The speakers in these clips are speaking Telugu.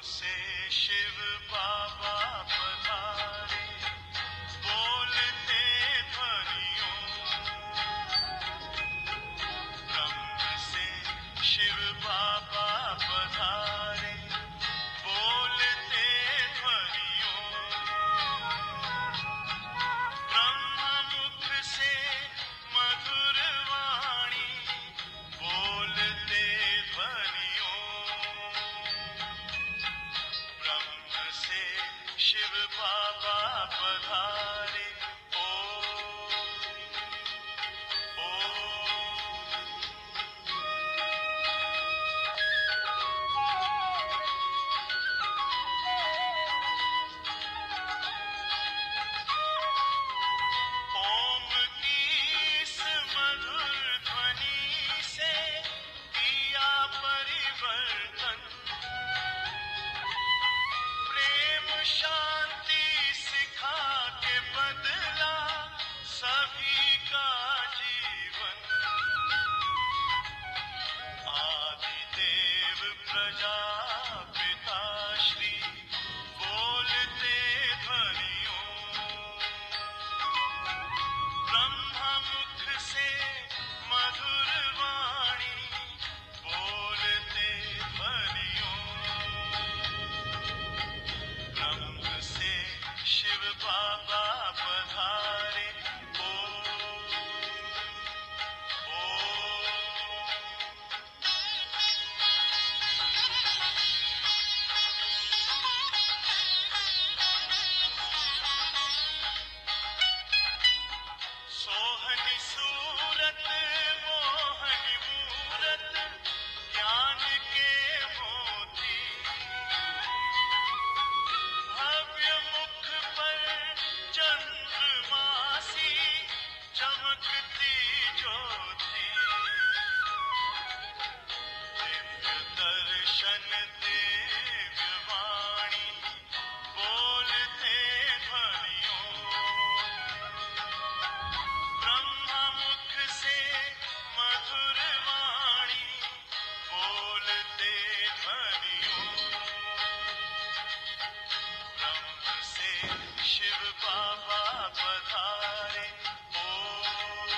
से शिव बाबा पधारे, बोलते ध्वनियों। ब्रह्म से शिव बाबा पधारे, बोलते ध्वनियों। ब्रह्म मुख से मधुर वाणी, बोलते ध्वनियों। ब्रह्म से शिव बाबा पधारे, ओम ओम की इस मधुर ध्वनि से किया परिवर्तन। प्रेम शांति सिखा के बदला सभी का जीवन। आदिदेव प्रजापिता श्री, बोलते ध्वनियों। ब्रह्म मुख से मधुर वाणी, बोलते ध्वनियों। ब्रह्म से शिव बाबा पधारे, ओम सोहनी सूरत मोहनी मूरत, ज्ञान के मोती। भव्य मुख पर चंद्रमासी, चमकती ज्योति। दिव्य दर्शन दिव्य वाणी, बोलते ध्वनियों। ब्रह्म मुख से मधुर वाणी, बोलते ध्वनियों। ब्रह्म से शिव बाबा पधारे, ओम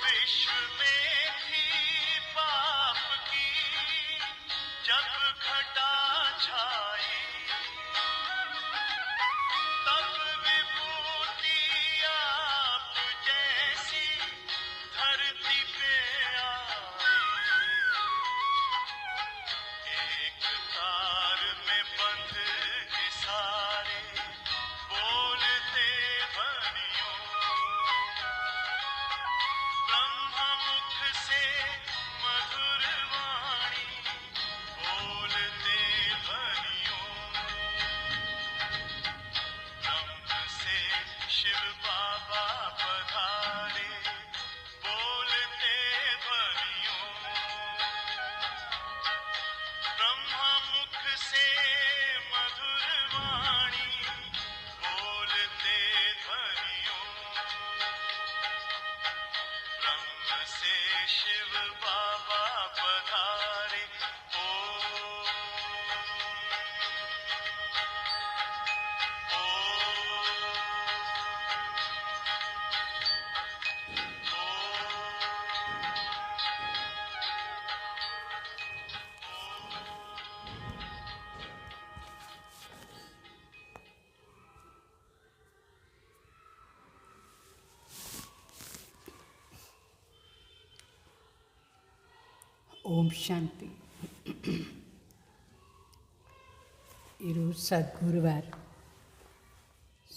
विश्व में थी पाप की जब घटा छाई, तब विभूति आप जैसी धरती पे आई। एक तार में बंध के सारे, बोलते ध्वनियों। ब्रह्म मुख से मधुर वाणी, बोलते ध्वनियों। ब्रह्म से शिव बाबा पधारे, बोलते ध्वनियों। ब्रह्म मुख से मधुर वाणी, बोलते ध्वनियों। ब्रह्म से शिव बाबा पधारे, ओम ఓం శాంతి. ఈరోజు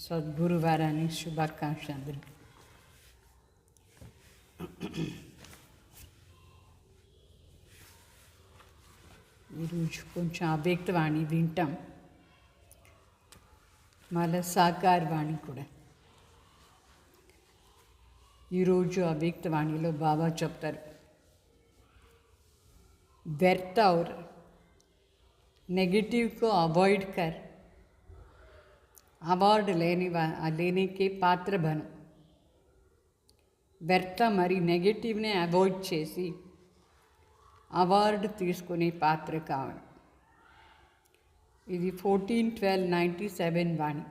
సద్గురువారానికి శుభాకాంక్షలు అందరికీ. ఈరోజు కొంచెం అవ్యక్తవాణి వింటాం, మళ్ళీ సాకారవాణి కూడా. ఈరోజు అవ్యక్తవాణిలో బాబా చెప్తారు, व्यर्थ और नेगेटिव को अवॉइड कर अवार्ड लेने के पात्र बनो. వ్యర్థ మరి నెగటివ్నే అవాయిడ్ చేసి అవార్డు తీసుకునే పాత్ర కావాలి. ఇది 14/12/97 वाणी.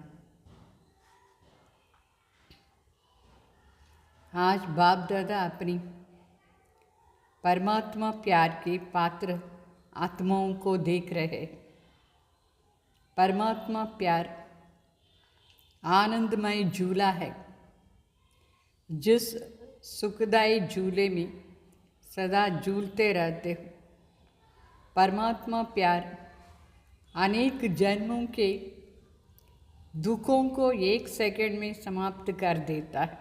आज बाप दादा अपनी परमात्मा प्यार के पात्र आत्माओं को देख रहे हैं. परमात्मा प्यार आनंदमय झूला है. जिस सुखदायी झूले में सदा झूलते रहते हो. परमात्मा प्यार अनेक जन्मों के दुखों को 1 सेकंड में समाप्त कर देता है.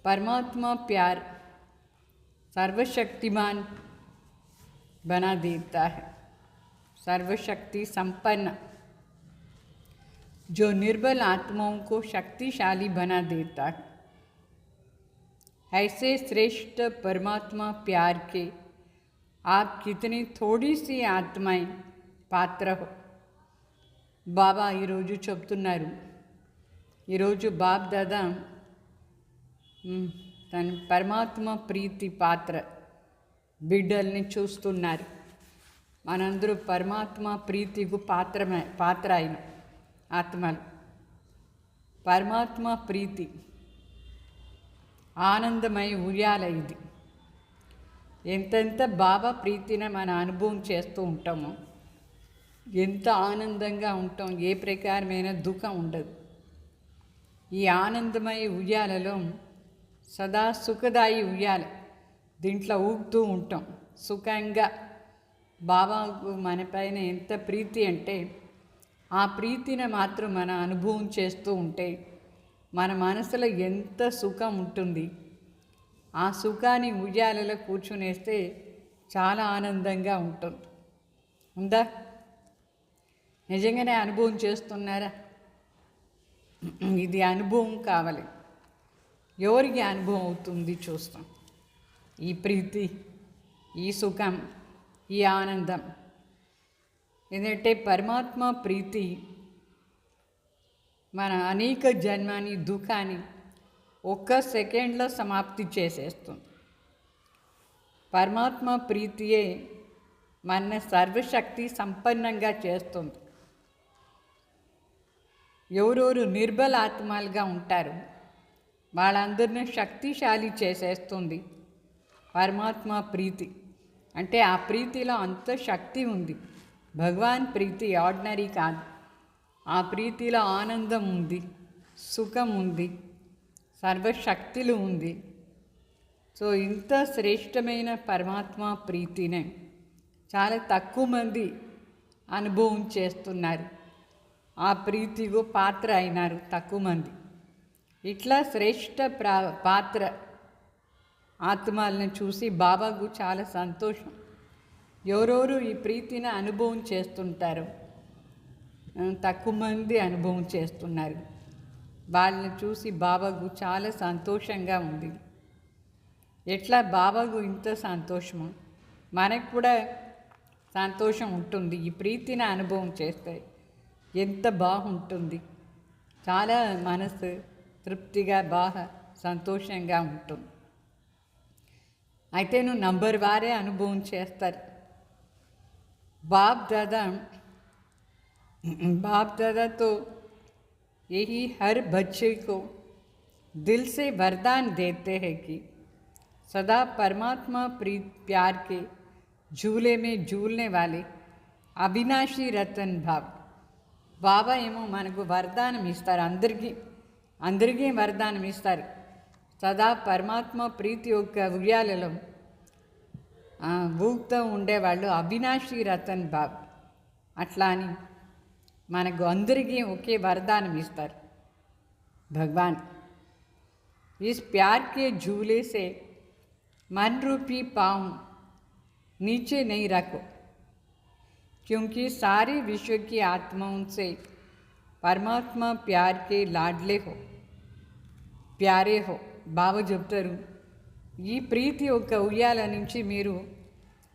परमात्मा प्यार सर्वशक्तिमान बना देता है. सर्वशक्ति संपन्न जो निर्बल आत्माओं को शक्तिशाली बना देता है. ऐसे श्रेष्ठ परमात्मा प्यार के आप कितनी थोड़ी सी आत्माएं पात्र हो. బాబా ఈరోజు చెప్తున్నారు. ఈరోజు బాబ్ దాదా తన పరమాత్మ ప్రీతి పాత్ర బిడ్డల్ని చూస్తున్నారు. మనందరూ పరమాత్మ ప్రీతికు పాత్ర అయిన ఆత్మలు. పరమాత్మ ప్రీతి ఆనందమయ ఉయ్యాల ఇది. ఎంతెంత బాబా ప్రీతిని మన అనుభవం చేస్తూ ఉంటామో ఎంత ఆనందంగా ఉంటాం. ఏ ప్రకారమైన దుఃఖం ఉండదు. ఈ ఆనందమయ ఉయ్యాలలో సదా సుఖదాయి ఉయ్యాల. దీంట్లో ఊగుతూ ఉంటాం సుఖంగా. బాబాకు మన పైన ఎంత ప్రీతి అంటే ఆ ప్రీతిని మాత్రం మన అనుభవం చేస్తూ ఉంటే మన మనసులో ఎంత సుఖం ఉంటుంది. ఆ సుఖాన్ని ఉయ్యాలలో కూర్చునేస్తే చాలా ఆనందంగా ఉంటుంది. ఉందా? నిజంగానే అనుభవం చేస్తున్నారా? ఇది అనుభవం కావాలి. ఎవరికి అనుభవం అవుతుంది చూస్తాం. ఈ ప్రీతి, ఈ సుఖం, ఈ ఆనందం. ఎందుకంటే పరమాత్మ ప్రీతి మన అనేక జన్మాని దుఃఖాన్ని 1 సెకండ్లో సమాప్తి చేసేస్తుంది. పరమాత్మ ప్రీతియే మన సర్వశక్తి సంపన్నంగా చేస్తుంది. ఎవరెవరు నిర్బల ఆత్మలుగా ఉంటారు వాళ్ళందరినీ శక్తిశాలి చేసేస్తుంది పరమాత్మ ప్రీతి. అంటే ఆ ప్రీతిలో అంత శక్తి ఉంది. భగవాన్ ప్రీతి ఆర్డినరీ కాదు. ఆ ప్రీతిలో ఆనందం ఉంది, సుఖం ఉంది, సర్వశక్తులు ఉంది. సో ఇంత శ్రేష్టమైన పరమాత్మ ప్రీతిని చాలా తక్కువ మంది అనుభవం చేస్తున్నారు. ఆ ప్రీతికు పాత్ర అయినారు తక్కువ మంది. ఇట్లా శ్రేష్ట పాత్ర ఆత్మలను చూసి బాబాకు చాలా సంతోషం. ఎవరెవరు ఈ ప్రీతిని అనుభవం చేస్తుంటారో తక్కువ మంది అనుభవం చేస్తున్నారు. వాళ్ళని చూసి బాబాకు చాలా సంతోషంగా ఉంది. ఎట్లా బాబాకు ఇంత సంతోషము మనకు కూడా సంతోషం ఉంటుంది. ఈ ప్రీతిని అనుభవం చేస్తే ఎంత బాగుంటుంది. చాలా మనసు తృప్తిగా బాగా సంతోషంగా ఉంటుంది. అయితే నువ్వు నంబర్ వారే అనుభవం చేస్తారు. बाप दादा तो यही हर बच्चे को दिल से वरदान देते हैं कि सदा परमात्मा प्यार के झूले में झूलने वाले अविनाशी रतन भाव. బాబా ఏమో మనకు వరదానం ఇస్తారు. అందరికీ వరదానం ఇస్తారు. సదా పరమాత్మ ప్రీతి యొక్క ఉయ్యాలలో ఊగుతూ ఉండేవాళ్ళు అవినాశీ రతన్ బాబ్. అట్లా అని మనకు అందరికీ ఒకే వరదానం ఇస్తారు भगवान. इस प्यार के झूले से मन रूपी पाँव नीचे नहीं रखो, क्योंकि सारे विश्व की आत्माओं से परमात्मा प्यार के लाडले हो, प्यारे हो. బాబా చెప్తారు ఈ ప్రీతి యొక్క ఉయ్యాల నుంచి మీరు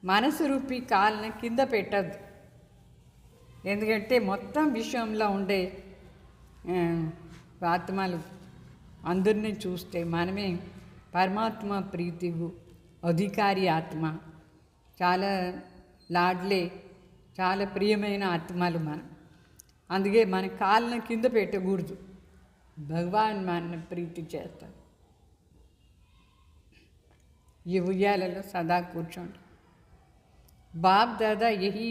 మనసు రూపీ కాళ్ళని కింద పెట్టద్దు. ఎందుకంటే మొత్తం విశ్వంలో ఉండే ఆ, ఆత్మలు అందరినీ చూస్తే మనమే పరమాత్మ ప్రీతిగు అధికారి ఆత్మ, చాలా లాడ్లే, చాలా ప్రియమైన ఆత్మలు మనం. అందుకే మన కాళ్ళను కింద పెట్టకూడదు, భగవాన్ మన ప్రీతి చేస్తాడు. ఈ ఉయ్యాలలో సదా కూర్చోండి. बाप दादा यही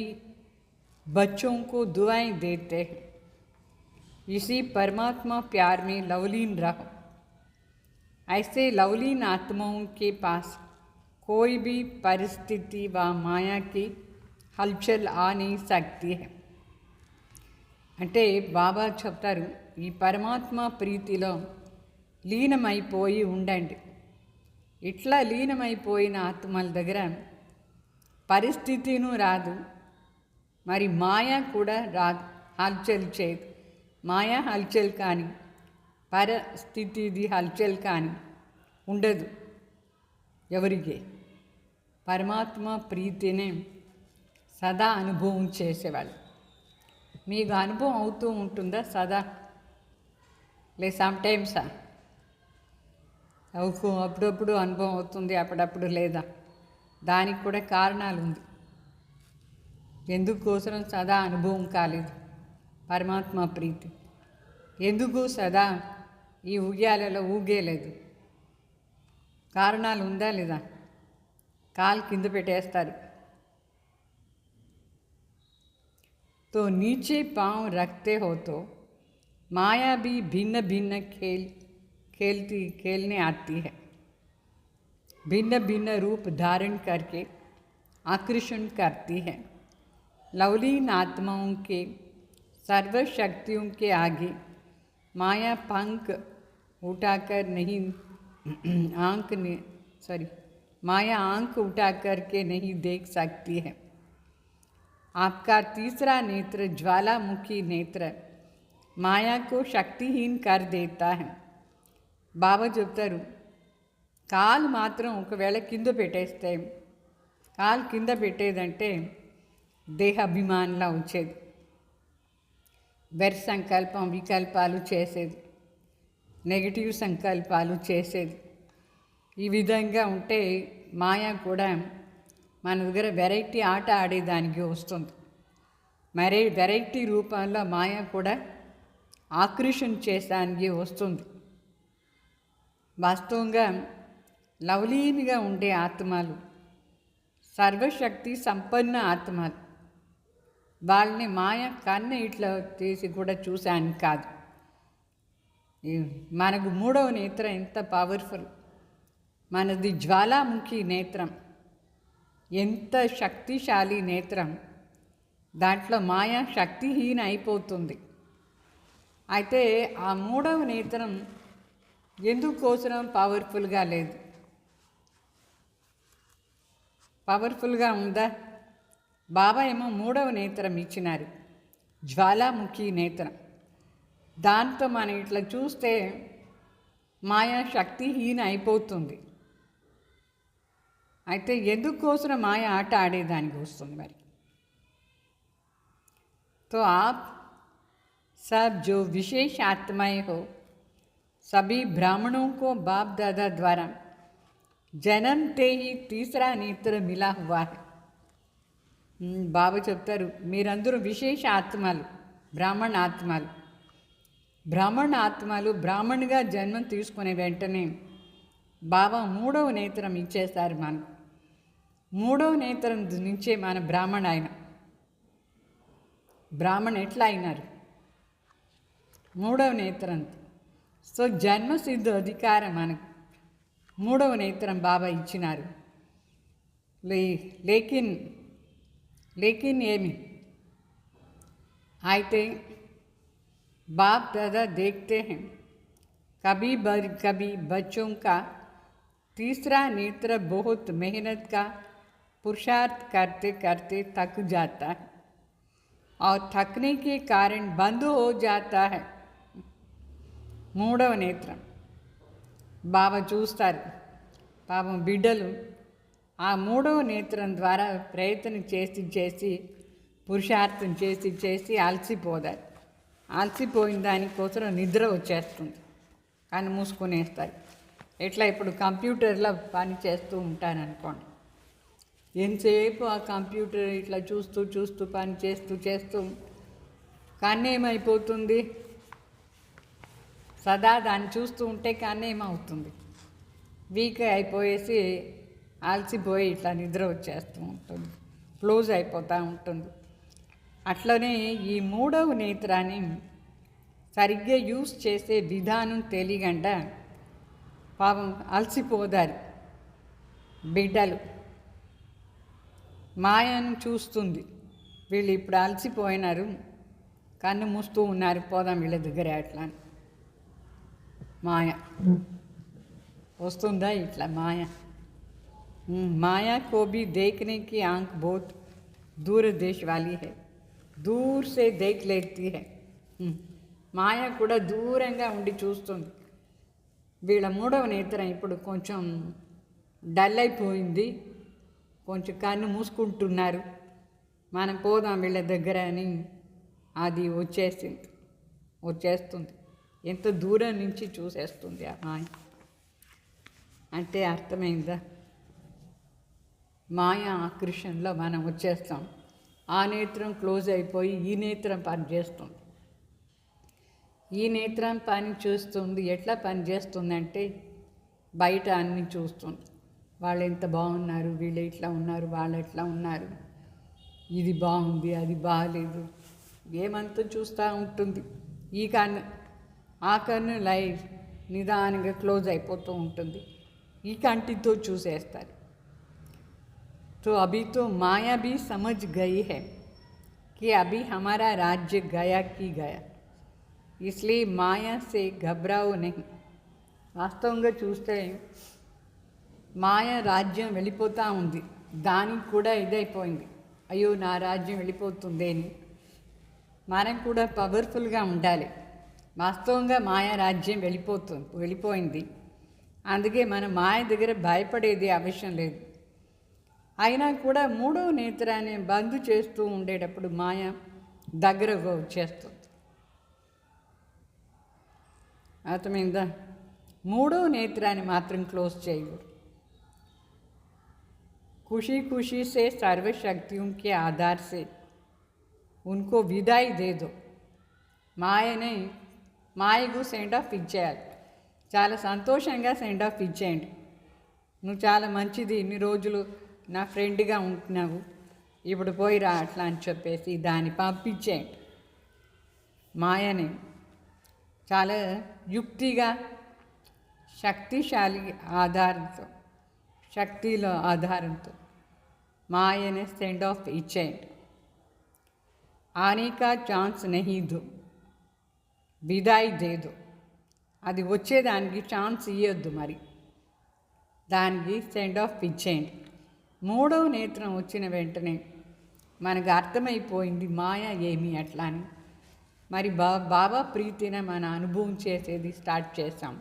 बच्चों को दुआएं देते हैं, इसी परमात्मा प्यार में लवलीन रहो। ऐसे लवलीन आत्माओं के पास कोई भी परिस्थिति व माया की हलचल आ नहीं सकती है. అంటే బాబా చెప్తారు, ఈ పరమాత్మ ప్రీతిలో లీనమైపోయి ఉండండి. ఇట్లా లీనమైపోయిన ఆత్మల దగ్గర పరిస్థితిను రాదు, మరి మాయ కూడా రాదు, హల్చల్ చేయదు. మాయా హల్చల్ కానీ పరిస్థితిది హల్చల్ కానీ ఉండదు ఎవరికి. పరమాత్మ ప్రీతిని సదా అనుభవం చేసేవాళ్ళు. మీకు అనుభవం అవుతూ ఉంటుందా సదా, లే సమ్టైమ్సా? అప్పుడప్పుడు అనుభవం అవుతుంది, అప్పుడప్పుడు లేదా? దానికి కూడా కారణాలు ఉంది. ఎందుకోసం సదా అనుభవం కాలేదు పరమాత్మ ప్రీతి? ఎందుకు సదా ఈ ఉయ్యాలలో ఊగేలేదు? కారణాలు ఉందా లేదా? కాలు కింద పెట్టేస్తారు. तो नीचे पाँव रखते हो तो माया भी भिन्न भिन्न खेलने आती है, भिन्न भिन्न रूप धारण करके आकर्षण करती है. लवलीन आत्माओं के सर्वशक्तियों के आगे माया पंख उठाकर नहीं माया आंख उठाकर के नहीं देख सकती है. आपका तीसरा नेत्र ज्वालामुखी नेत्र माया को शक्तिहीन कर देता है. బాబా చెప్తారు, కాలు మాత్రం ఒకవేళ కింద పెట్టేస్తే, కాలు కింద పెట్టేదంటే దేహాభిమానంలా వచ్చేది, వెర్ సంకల్పం వికల్పాలు చేసేది, నెగిటివ్ సంకల్పాలు చేసేది. ఈ విధంగా ఉంటే మాయా కూడా మన దగ్గర వెరైటీ ఆట ఆడేదానికి వస్తుంది. వెరైటీ రూపంలో మాయ కూడా ఆకర్షణ చేసానికి వస్తుంది. వాస్తవంగా లవలీనిగా ఉండే ఆత్మలు, సర్వశక్తి సంపన్న ఆత్మలు, వాళ్ళని మాయ కన్ను ఇట్లా తీసి కూడా చూశాను కాదు. మనకు మూడవ నేత్రం ఎంత పవర్ఫుల్, మనది జ్వాలాముఖి నేత్రం, ఎంత శక్తిశాలి నేత్రం. దాంట్లో మాయ శక్తిహీన అయిపోతుంది. అయితే ఆ మూడవ నేత్రం ఎందుకోసం పవర్ఫుల్గా లేదు? పవర్ఫుల్గా ఉందా? బాబా ఏమో మూడవ నేత్రం ఇచ్చినారు, జ్వాలాముఖి నేత్రం. దాంతో మనం ఇట్లా చూస్తే మాయా శక్తిహీన అయిపోతుంది. అయితే ఎందుకోసం మాయ ఆట ఆడేదానికి వస్తుంది మరి? तो आप सब जो विशेष आत्माएं हो, सभी ब्राह्मणों को बाप दादा द्वारा जन्मते ही तीसरा नेत्र मिला हुआ है. బాబా చెప్తారు, మీరందరూ విశేష ఆత్మలు, బ్రాహ్మణ ఆత్మలు. బ్రాహ్మణుగా జన్మం తీసుకునే వెంటనే బాబా మూడవ నేత్రం ఇచ్చేస్తారు మనకు. మూడవ నేత్రం నుంచే మన బ్రాహ్మణ ఆయన. బ్రాహ్మణ ఎట్లా అయినారు? మూడవ నేత్రం. సో జన్మసిద్ధ అధికారం మనకు మూడవ నేత్రం బాబా ఇచ్చినారు. లేకిన్ ఏమి అయితే बाप दादा देखते हैं कभी बच्चों का तीसरा नेत्र बहुत मेहनत का पुरुषार्थ करते करते थक जाता है और थकने के कारण बंद हो जाता है. మూడవ నేత్రం బాబా చూస్తారు. పాపం బిడ్డలు ఆ మూడవ నేత్రం ద్వారా ప్రయత్నం చేసి పురుషార్థం చేసి చేసి అలసిపోతారు. అలసిపోయిన దానికోసం నిద్ర వచ్చేస్తుంది, కన్ను మూసుకునేస్తారు. ఎట్లా ఇప్పుడు కంప్యూటర్లో పని చేస్తూ ఉంటారనుకోండి, ఎంతసేపు ఆ కంప్యూటర్ ఇట్లా చూస్తూ చూస్తూ పని చేస్తూ చేస్తూ కన్నేమైపోతుంది, సదా దాన్ని చూస్తూ ఉంటే కన్నేమవుతుంది, వీక్ అయిపోయేసి అలసిపోయి ఇట్లా నిద్ర వచ్చేస్తూ ఉంటుంది, క్లోజ్ అయిపోతూ ఉంటుంది. అట్లనే ఈ మూడవ నేత్రాన్ని సరిగ్గా యూస్ చేసే విధానం తెలియకుండా పాపం అలసిపోదారు బిడ్డలు. మాయను చూస్తుంది, వీళ్ళు ఇప్పుడు అలసిపోయినారు, కన్ను మూస్తూ ఉన్నారు, పోదాం వీళ్ళ దగ్గర అట్లా అని. మాయ వస్తుందా ఇట్లా మాయ. माया को भी देखने की आंख बहुत दूर देश वाली है, दूर से देख लेती है. మాయ కూడా దూరంగా ఉండి చూస్తుంది. వీళ్ళ మూడవ నేత్రం ఇప్పుడు కొంచెం డల్ అయిపోయింది, కొంచెం కన్ను మూసుకుంటున్నారు, మనం పోదాం వీళ్ళ దగ్గర అని అది వచ్చేస్తుంది. ఎంత దూరం నుంచి చూసేస్తుంది ఆ మాయ. అంటే అర్థమైందా? మాయ ఆకర్షణలో మనం వచ్చేస్తాం. ఆ నేత్రం క్లోజ్ అయిపోయి ఈ నేత్రం పని చేస్తుంది. ఈ నేత్రం పని చూస్తుంది. ఎట్లా పని చేస్తుందంటే బయట అన్నీ చూస్తుంది. వాళ్ళు ఎంత బాగున్నారు, వీళ్ళు ఇట్లా ఉన్నారు, వాళ్ళు ఎట్లా ఉన్నారు, ఇది బాగుంది, అది బాగాలేదు, ఏమంతా చూస్తూ ఉంటుంది. ఈ కన్ను ఆ కన్ను నిదానంగా క్లోజ్ అయిపోతూ ఉంటుంది. ఈ కంటితో చూసేస్తారు. तो अभी तो माया भी समझ गई है कि अभी हमारा राज्य गया कि गया, इसलिए माया से घबराओ नहीं. వాస్తవంగా చూస్తే మాయ రాజ్యం వెళ్ళిపోతూ ఉంది, దానికి కూడా ఇదైపోయింది, అయ్యో నా రాజ్యం వెళ్ళిపోతుంది అని. మనం కూడా పవర్ఫుల్గా ఉండాలి. వాస్తవంగా మాయ రాజ్యం వెళ్ళిపోయింది. అందుకే మనం మాయ దగ్గర భయపడేది అవసరం లేదు. అయినా కూడా మూడవ నేత్రాన్ని బంద్ చేస్తూ ఉండేటప్పుడు మాయ దగ్గరగా వచ్చేస్తుంది. అర్థమైందా? మూడవ నేత్రాన్ని మాత్రం క్లోజ్ చేయకూడదు. खुशी खुशी से सर्वशक्तियों के आधार से उनको विदाई दे दो. మాయకు సెండ్ ఆఫ్ ఇచ్చేయాలి. చాలా సంతోషంగా సెండ్ ఆఫ్ ఇచ్చేయండి. నువ్వు చాలా మంచిది, ఇన్ని రోజులు నా ఫ్రెండ్గా ఉంటున్నావు, ఇప్పుడు పోయిరా అట్లా అని చెప్పేసి దాన్ని పంపించేయండి. మాయని చాలా యుక్తిగా శక్తిలో ఆధారంతో మాయని సెండ్ ఆఫ్ ఇచ్చేయండి. ఆనే కా ఛాన్స్ నహీ దో, విదాయి దేదో. అది వచ్చేదానికి ఛాన్స్ ఇవ్వద్దు, మరి దానికి సెండ్ ఆఫ్ ఇచ్చేయండి. మూడవ నేత్రం వచ్చిన వెంటనే మనకు అర్థమైపోయింది మాయ ఏమి అట్లా అని. మరి బాబా ప్రీతిని మన అనుభవం చేసేది స్టార్ట్ చేసాం.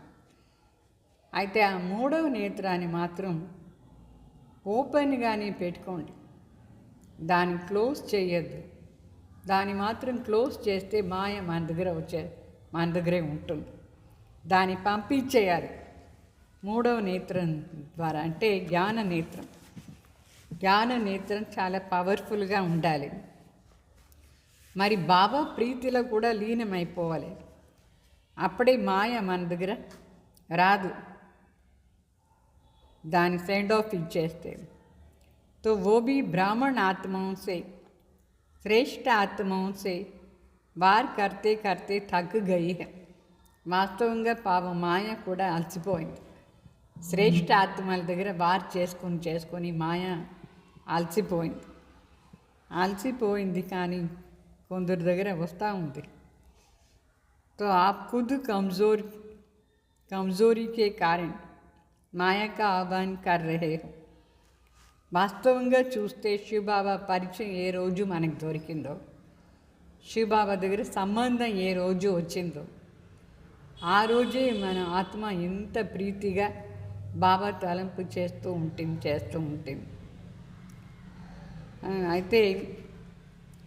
అయితే ఆ మూడవ నేత్రాన్ని మాత్రం ఓపెన్గానే పెట్టుకోండి, దాన్ని క్లోజ్ చేయొద్దు. దాన్ని మాత్రం క్లోజ్ చేస్తే మాయ మన దగ్గరే ఉంటుంది. దాన్ని పంపించేయాలి మూడవ నేత్రం ద్వారా, అంటే జ్ఞాన నేత్రం చాలా పవర్ఫుల్గా ఉండాలి. మరి బాబా ప్రీతిలో కూడా లీనమైపోవాలి, అప్పుడే మాయ మన దగ్గర రాదు. దాని सेंड ऑफ इच्छेस्ते तो वो भी ब्राह्मण आत्माओं से, श्रेष्ठ आत्माओं से वार करते करते थक गई है. వాస్తవంగా పాపం మాయ కూడా అలసిపోయింది. శ్రేష్ఠ ఆత్మల దగ్గర వార్ చేసుకొని మాయ అలసిపోయింది కానీ కొందరి దగ్గర వస్తూ ఉంది. तो आप खुद कमज़ोरी के कारण మాయా కా ఆహ్వాన్ కర్ రహే హో. వాస్తవంగా చూస్తే శివబాబా పరిచయం ఏ రోజు మనకు దొరికిందో, శివబాబా దగ్గర సంబంధం ఏ రోజు వచ్చిందో, ఆ రోజే మన ఆత్మ ఎంత ప్రీతిగా బాబా తలంపు చేస్తూ ఉంటుంది. అయితే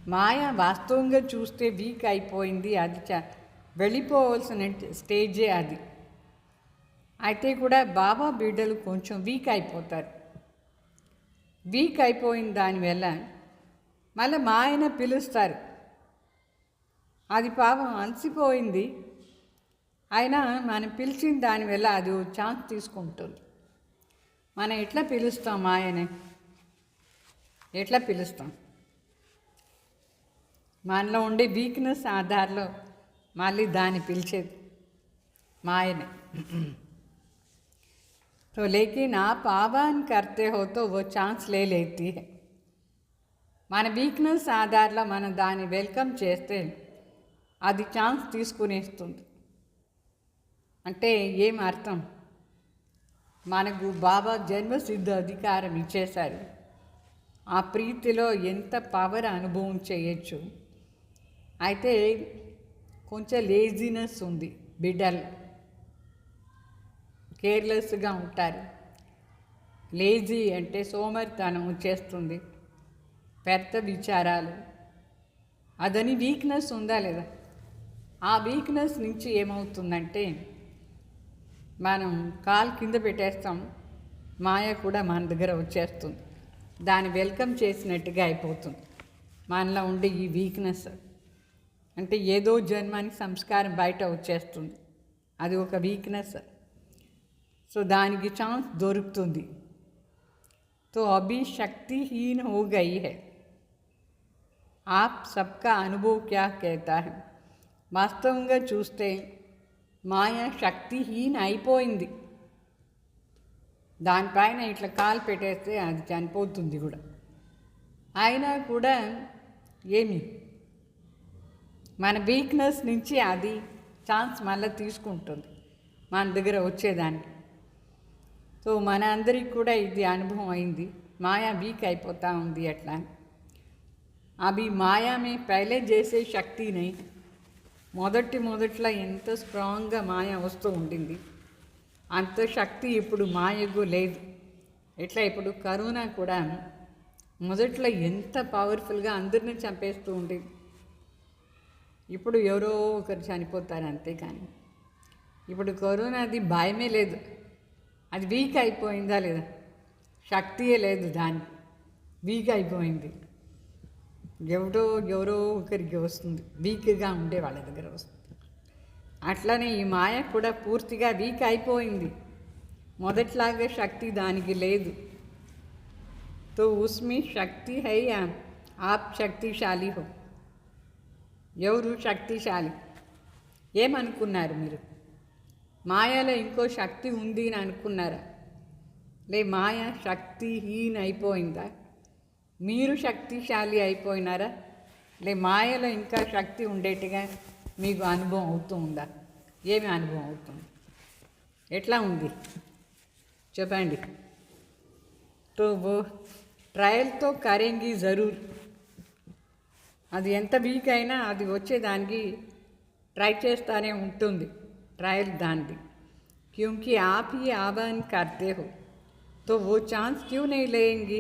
మాయ వాస్తవంగా చూస్తే వీక్ అయిపోయింది, అది వెళ్ళిపోవలసిన స్టేజే అది. అయితే కూడా బాబా బిడ్డలు కొంచెం వీక్ అయిపోతారు. వీక్ అయిపోయిన దానివల్ల మళ్ళీ మాయన పిలుస్తారు. అది పాపం అలసిపోయింది, అయినా మనం పిలిచిన దానివల్ల అది ఛాన్స్ తీసుకుంటుంది. మనం ఎట్లా పిలుస్తాం మాయని? ఎట్లా పిలుస్తాం? మనలో ఉండే వీక్నెస్ ఆధారంలో మళ్ళీ దాన్ని పిలిచేది మాయనే. तो लेकिन आप आह्वान करते हो तो वो चांस ले लेती है. మన వీక్నెస్ ఆధారంలో మనం దాన్ని వెల్కమ్ చేస్తే అది ఛాన్స్ తీసుకునేస్తుంది. అంటే ఏం అర్థం? మనకు బాబా జన్మసిద్ధ అధికారం ఇచ్చేశారు. ఆ ప్రీతిలో ఎంత పవర్ అనుభవం చేయొచ్చు. అయితే కొంచెం లేజినెస్ ఉంది బిడ్డలు, కేర్లెస్గా ఉంటారు. లేజీ అంటే సోమరితనం వచ్చేస్తుంది, పెద్ద విచారాలు, అదని వీక్నెస్ ఉందా లేదా? ఆ వీక్నెస్ నుంచి ఏమవుతుందంటే మనం కాలు కింద పెట్టేస్తాం, మాయ కూడా మన దగ్గర వచ్చేస్తుంది, దాన్ని వెల్కమ్ చేసినట్టుగా అయిపోతుంది. మనలో ఉండే ఈ వీక్నెస్ అంటే ఏదో జన్మానికి సంస్కారం బయట వచ్చేస్తుంది, అది ఒక వీక్నెస్. సో దానికి ఛాన్స్ దొరుకుతుంది. तो अभी शक्तिहीन हो गई है. आप सबका अनुभव क्या कहता है? వాస్తవంగా చూస్తే మాయ శక్తిహీన అయిపోయింది. దానిపైన ఇట్లా కాలు పెట్టేస్తే అది చనిపోతుంది కూడా. అయినా కూడా ఏమి మన వీక్నెస్ నుంచి అది ఛాన్స్ మళ్ళీ తీసుకుంటుంది మన దగ్గర వచ్చేదానికి. సో మన అందరికి కూడా ఇది అనుభవం అయింది, మాయా వీక్ అయిపోతూ ఉంది అట్లా. అవి మాయా మే పైలే చేసే శక్తిని మొదట్లో ఎంత స్ట్రాంగ్గా మాయ వస్తూ ఉండింది, అంత శక్తి ఇప్పుడు మాయకు లేదు. ఎట్లా ఇప్పుడు కరోనా కూడా మొదట్లో ఎంత పవర్ఫుల్గా అందరినీ చంపేస్తూ ఉండేది. ఇప్పుడు ఎవరో ఒకరు చనిపోతారు అంతే, కానీ ఇప్పుడు కరోనాది భయమే లేదు. అది వీక్ అయిపోయిందా లేదా? శక్తియే లేదు దానికి, వీక్ అయిపోయింది. ఎవరో ఒకరికి వస్తుంది, వీక్గా ఉండే వాళ్ళ దగ్గర వస్తుంది. అట్లనే ఈ మాయ కూడా పూర్తిగా వీక్ అయిపోయింది, మొదట్లాగా శక్తి దానికి లేదు. తో ఉస్మి శక్తి హై ఆప్ శక్తిశాలి హో. ఎవరు శక్తిశాలి? ఏమనుకున్నారు మీరు? మాయలో ఇంకో శక్తి ఉంది అని అనుకున్నారా? లే మాయ శక్తిహీన అయిపోయిందా? మీరు శక్తిశాలి అయిపోయినారా? లే మాయలో ఇంకా శక్తి ఉండేట్టుగా మీకు అనుభవం అవుతూ ఉందా? ఏమి అనుభవం అవుతుంది? ఎట్లా ఉంది చెప్పండి. తో वो ట్రయల్ తో కరేంగి జరూర్. అది ఎంత వీక్ అయినా అది వచ్చేదానికి ట్రై చేస్తానే ఉంటుంది, ट्रायल दान दी, क्योंकि आप ही आह्वान करते हो तो वो चांस क्यों नहीं लेंगी?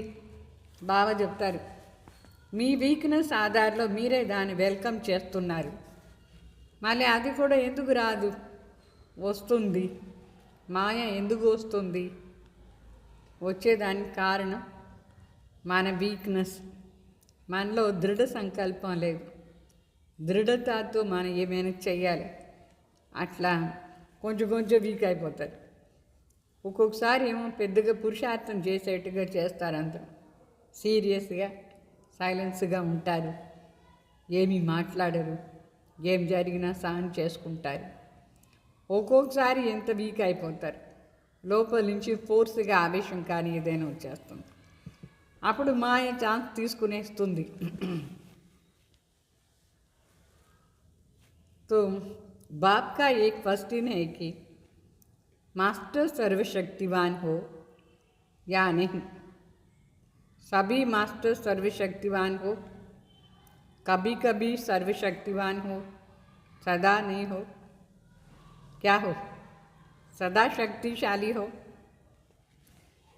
బాబా చెప్తారు, మీ వీక్నెస్ ఆధారంలో మీరే దాన్ని వెల్కమ్ చేస్తున్నారు, మళ్ళీ అది కూడా ఎందుకు రాదు? వస్తుంది. మాయ ఎందుకు వస్తుంది? వచ్చేదానికి కారణం మన వీక్నెస్. మనలో దృఢ సంకల్పం లేదు, దృఢతతో మనం ఏమైనా చెయ్యాలి, అట్లా కొంచెం వీక్ అయిపోతారు. ఒక్కొక్కసారి ఏమో పెద్దగా పురుషార్థం చేసేట్టుగా చేస్తారు, అంత సీరియస్గా సైలెన్స్గా ఉంటారు, ఏమీ మాట్లాడరు, ఏం జరిగినా సహనం చేసుకుంటారు. ఒక్కొక్కసారి ఎంత వీక్ అయిపోతారు, లోపల నుంచి ఫోర్స్గా ఆవేశం కానీ ఏదైనా వచ్చేస్తుంది, అప్పుడు మాయ ఛాన్స్ తీసుకునేస్తుంది. तो बाप का एक क्वेश्चन है कि मास्टर सर्वशक्तिवान हो या नहीं? सभी मास्टर सर्वशक्तिवान हो, कभी कभी सर्वशक्तिवान हो, सदा नहीं हो? क्या हो? सदा शक्तिशाली हो?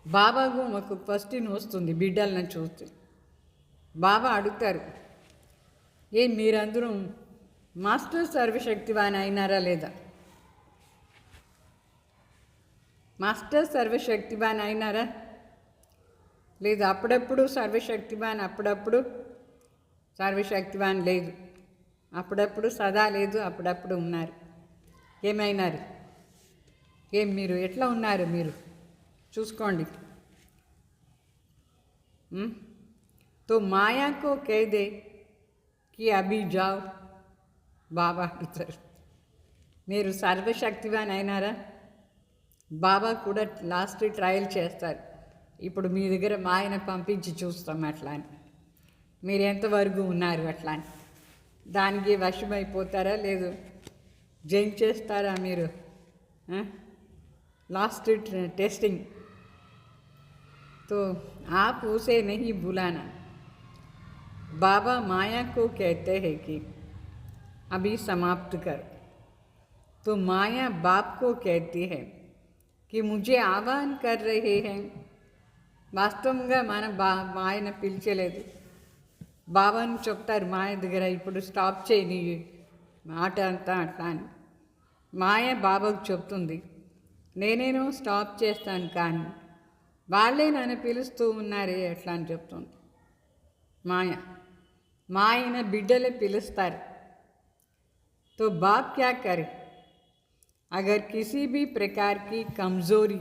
బాబాకు మాకు క్వశ్చన్ వస్తుంది బిడ్డలను చూస్తే. బాబా అడుగుతారు, మీరందరూ మాస్టర్ సర్వశక్తివాన్ అయినారా లేదా? మాస్టర్ సర్వశక్తివాన్ అయినారా లేదు? అప్పుడప్పుడు సర్వశక్తివాన్, అప్పుడప్పుడు సర్వశక్తివాన్ లేదు, అప్పుడప్పుడు సదా లేదు, అప్పుడప్పుడు ఉన్నారు. ఏమైనారు? మీరు ఎట్లా ఉన్నారు? మీరు చూసుకోండి. तो माया को कह दे कि अभी जाओ బాబా అడుగుతారు. మీరు సర్వశక్తివాన్ అయినారా? బాబా కూడా లాస్ట్ ట్రయల్ చేస్తారు. ఇప్పుడు మీ దగ్గర మాయను పంపించి చూస్తాం అట్లా అని. మీరు ఎంతవరకు ఉన్నారు అట్లా అని. దానికి వశమైపోతారా లేదు జయించేస్తారా మీరు? लास्ट टेस्टिंग तो आप उसे नहीं भुलाना. बाबा माया को कहते हैं कि अभी समाप्त कर. तो माया बाप को कहती है कि मुझे आह्वान कर रहे हैं. వాస్తవంగా మన మాయను పిలిచలేదు. బాబాను చెప్తారు మాయ దగ్గర, ఇప్పుడు స్టాప్ చేయి నీ మాట అంతా అట్లా అని. మాయ బాబాకు చెప్తుంది, నేనేనో స్టాప్ చేస్తాను కానీ వాళ్ళే నన్ను పిలుస్తూ ఉన్నారే అట్లా అని చెప్తుంది మాయన బిడ్డలే పిలుస్తారు. तो बाप क्या करे अगर किसी भी प्रकार की कमज़ोरी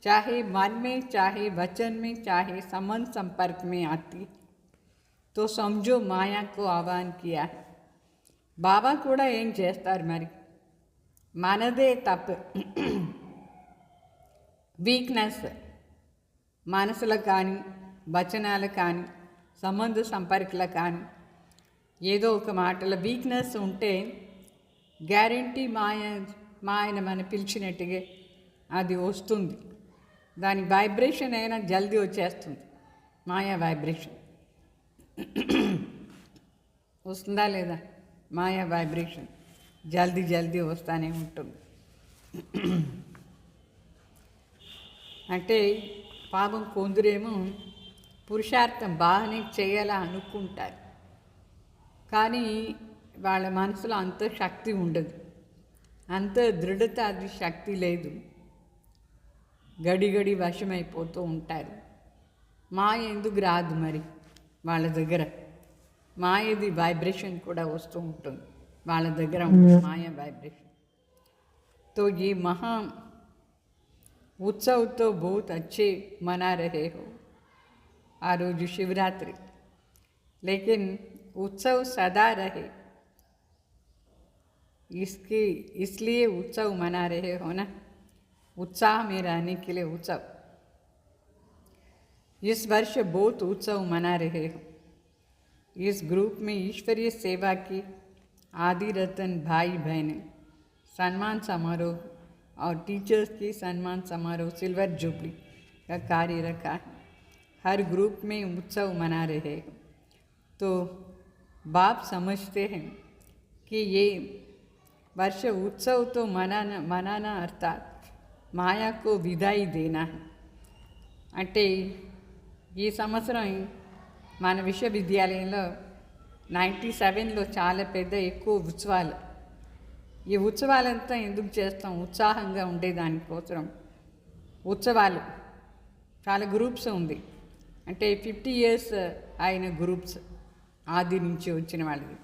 चाहे मन में, चाहे वचन में, चाहे संबंध संपर्क में आती तो समझो माया को आह्वान किया है. बाबा కూడా ఏం చేస్తారు మరి? మనదే తప్పు, వీక్నెస్ మనసులో కానీ, వచనాలు కానీ, సంబంధ సంపర్కులు కానీ, ఏదో ఒక మాటల వీక్నెస్ ఉంటే గ్యారంటీ మాయను మనం పిలిచినట్టుగా అది వస్తుంది. దాని వైబ్రేషన్ అయినా జల్దీ వచ్చేస్తుంది. మాయా వైబ్రేషన్ వస్తుందా లేదా? మాయా వైబ్రేషన్ జల్దీ వస్తూనే ఉంటుంది. అంటే పాపం కొందరేమో పురుషార్థం బాగానే చేయాలా అనుకుంటారు, కానీ వాళ్ళ మనసులో అంత శక్తి ఉండదు, అంత దృఢత, అది శక్తి లేదు. గడి వశమైపోతూ ఉంటారు. మాయ ఎందుకు రాదు మరి వాళ్ళ దగ్గర? మాయది వైబ్రేషన్ కూడా వస్తూ ఉంటుంది వాళ్ళ దగ్గర, మాయ వైబ్రేషన్. तो ये महा उत्सव तो बहुत अच्छे मना रहे हो आ रोज शिवरात्रि, लेकिन उत्सव सदा रहे इसलिए उत्सव मना रहे हो ना. उत्साह में रहने के लिए उत्सव. इस वर्ष बहुत उत्सव मना रहे हो. इस ग्रुप में ईश्वरीय सेवा की आदि रतन भाई बहनें सम्मान समारोह और टीचर्स की सम्मान समारोह सिल्वर जुबली का कार्य रखा है. हर ग्रुप में उत्सव मना रहे हो. तो बाप समझते हैं कि ये वर्ष उत्सव तो मनाना अर्थात माया को विदाई देना है. అంటే ఈ సంవత్సరం మన విశ్వవిద్యాలయంలో 97లో చాలా ఎక్కువ ఉత్సవాలు. ఈ ఉత్సవాలంతా ఎందుకు చేస్తాం? ఉత్సాహంగా ఉండేదానికోసం ఉత్సవాలు. చాలా గ్రూప్స్ ఉంది, అంటే 50 years అయిన గ్రూప్స్ ఆది నుంచి వచ్చిన వాళ్ళది.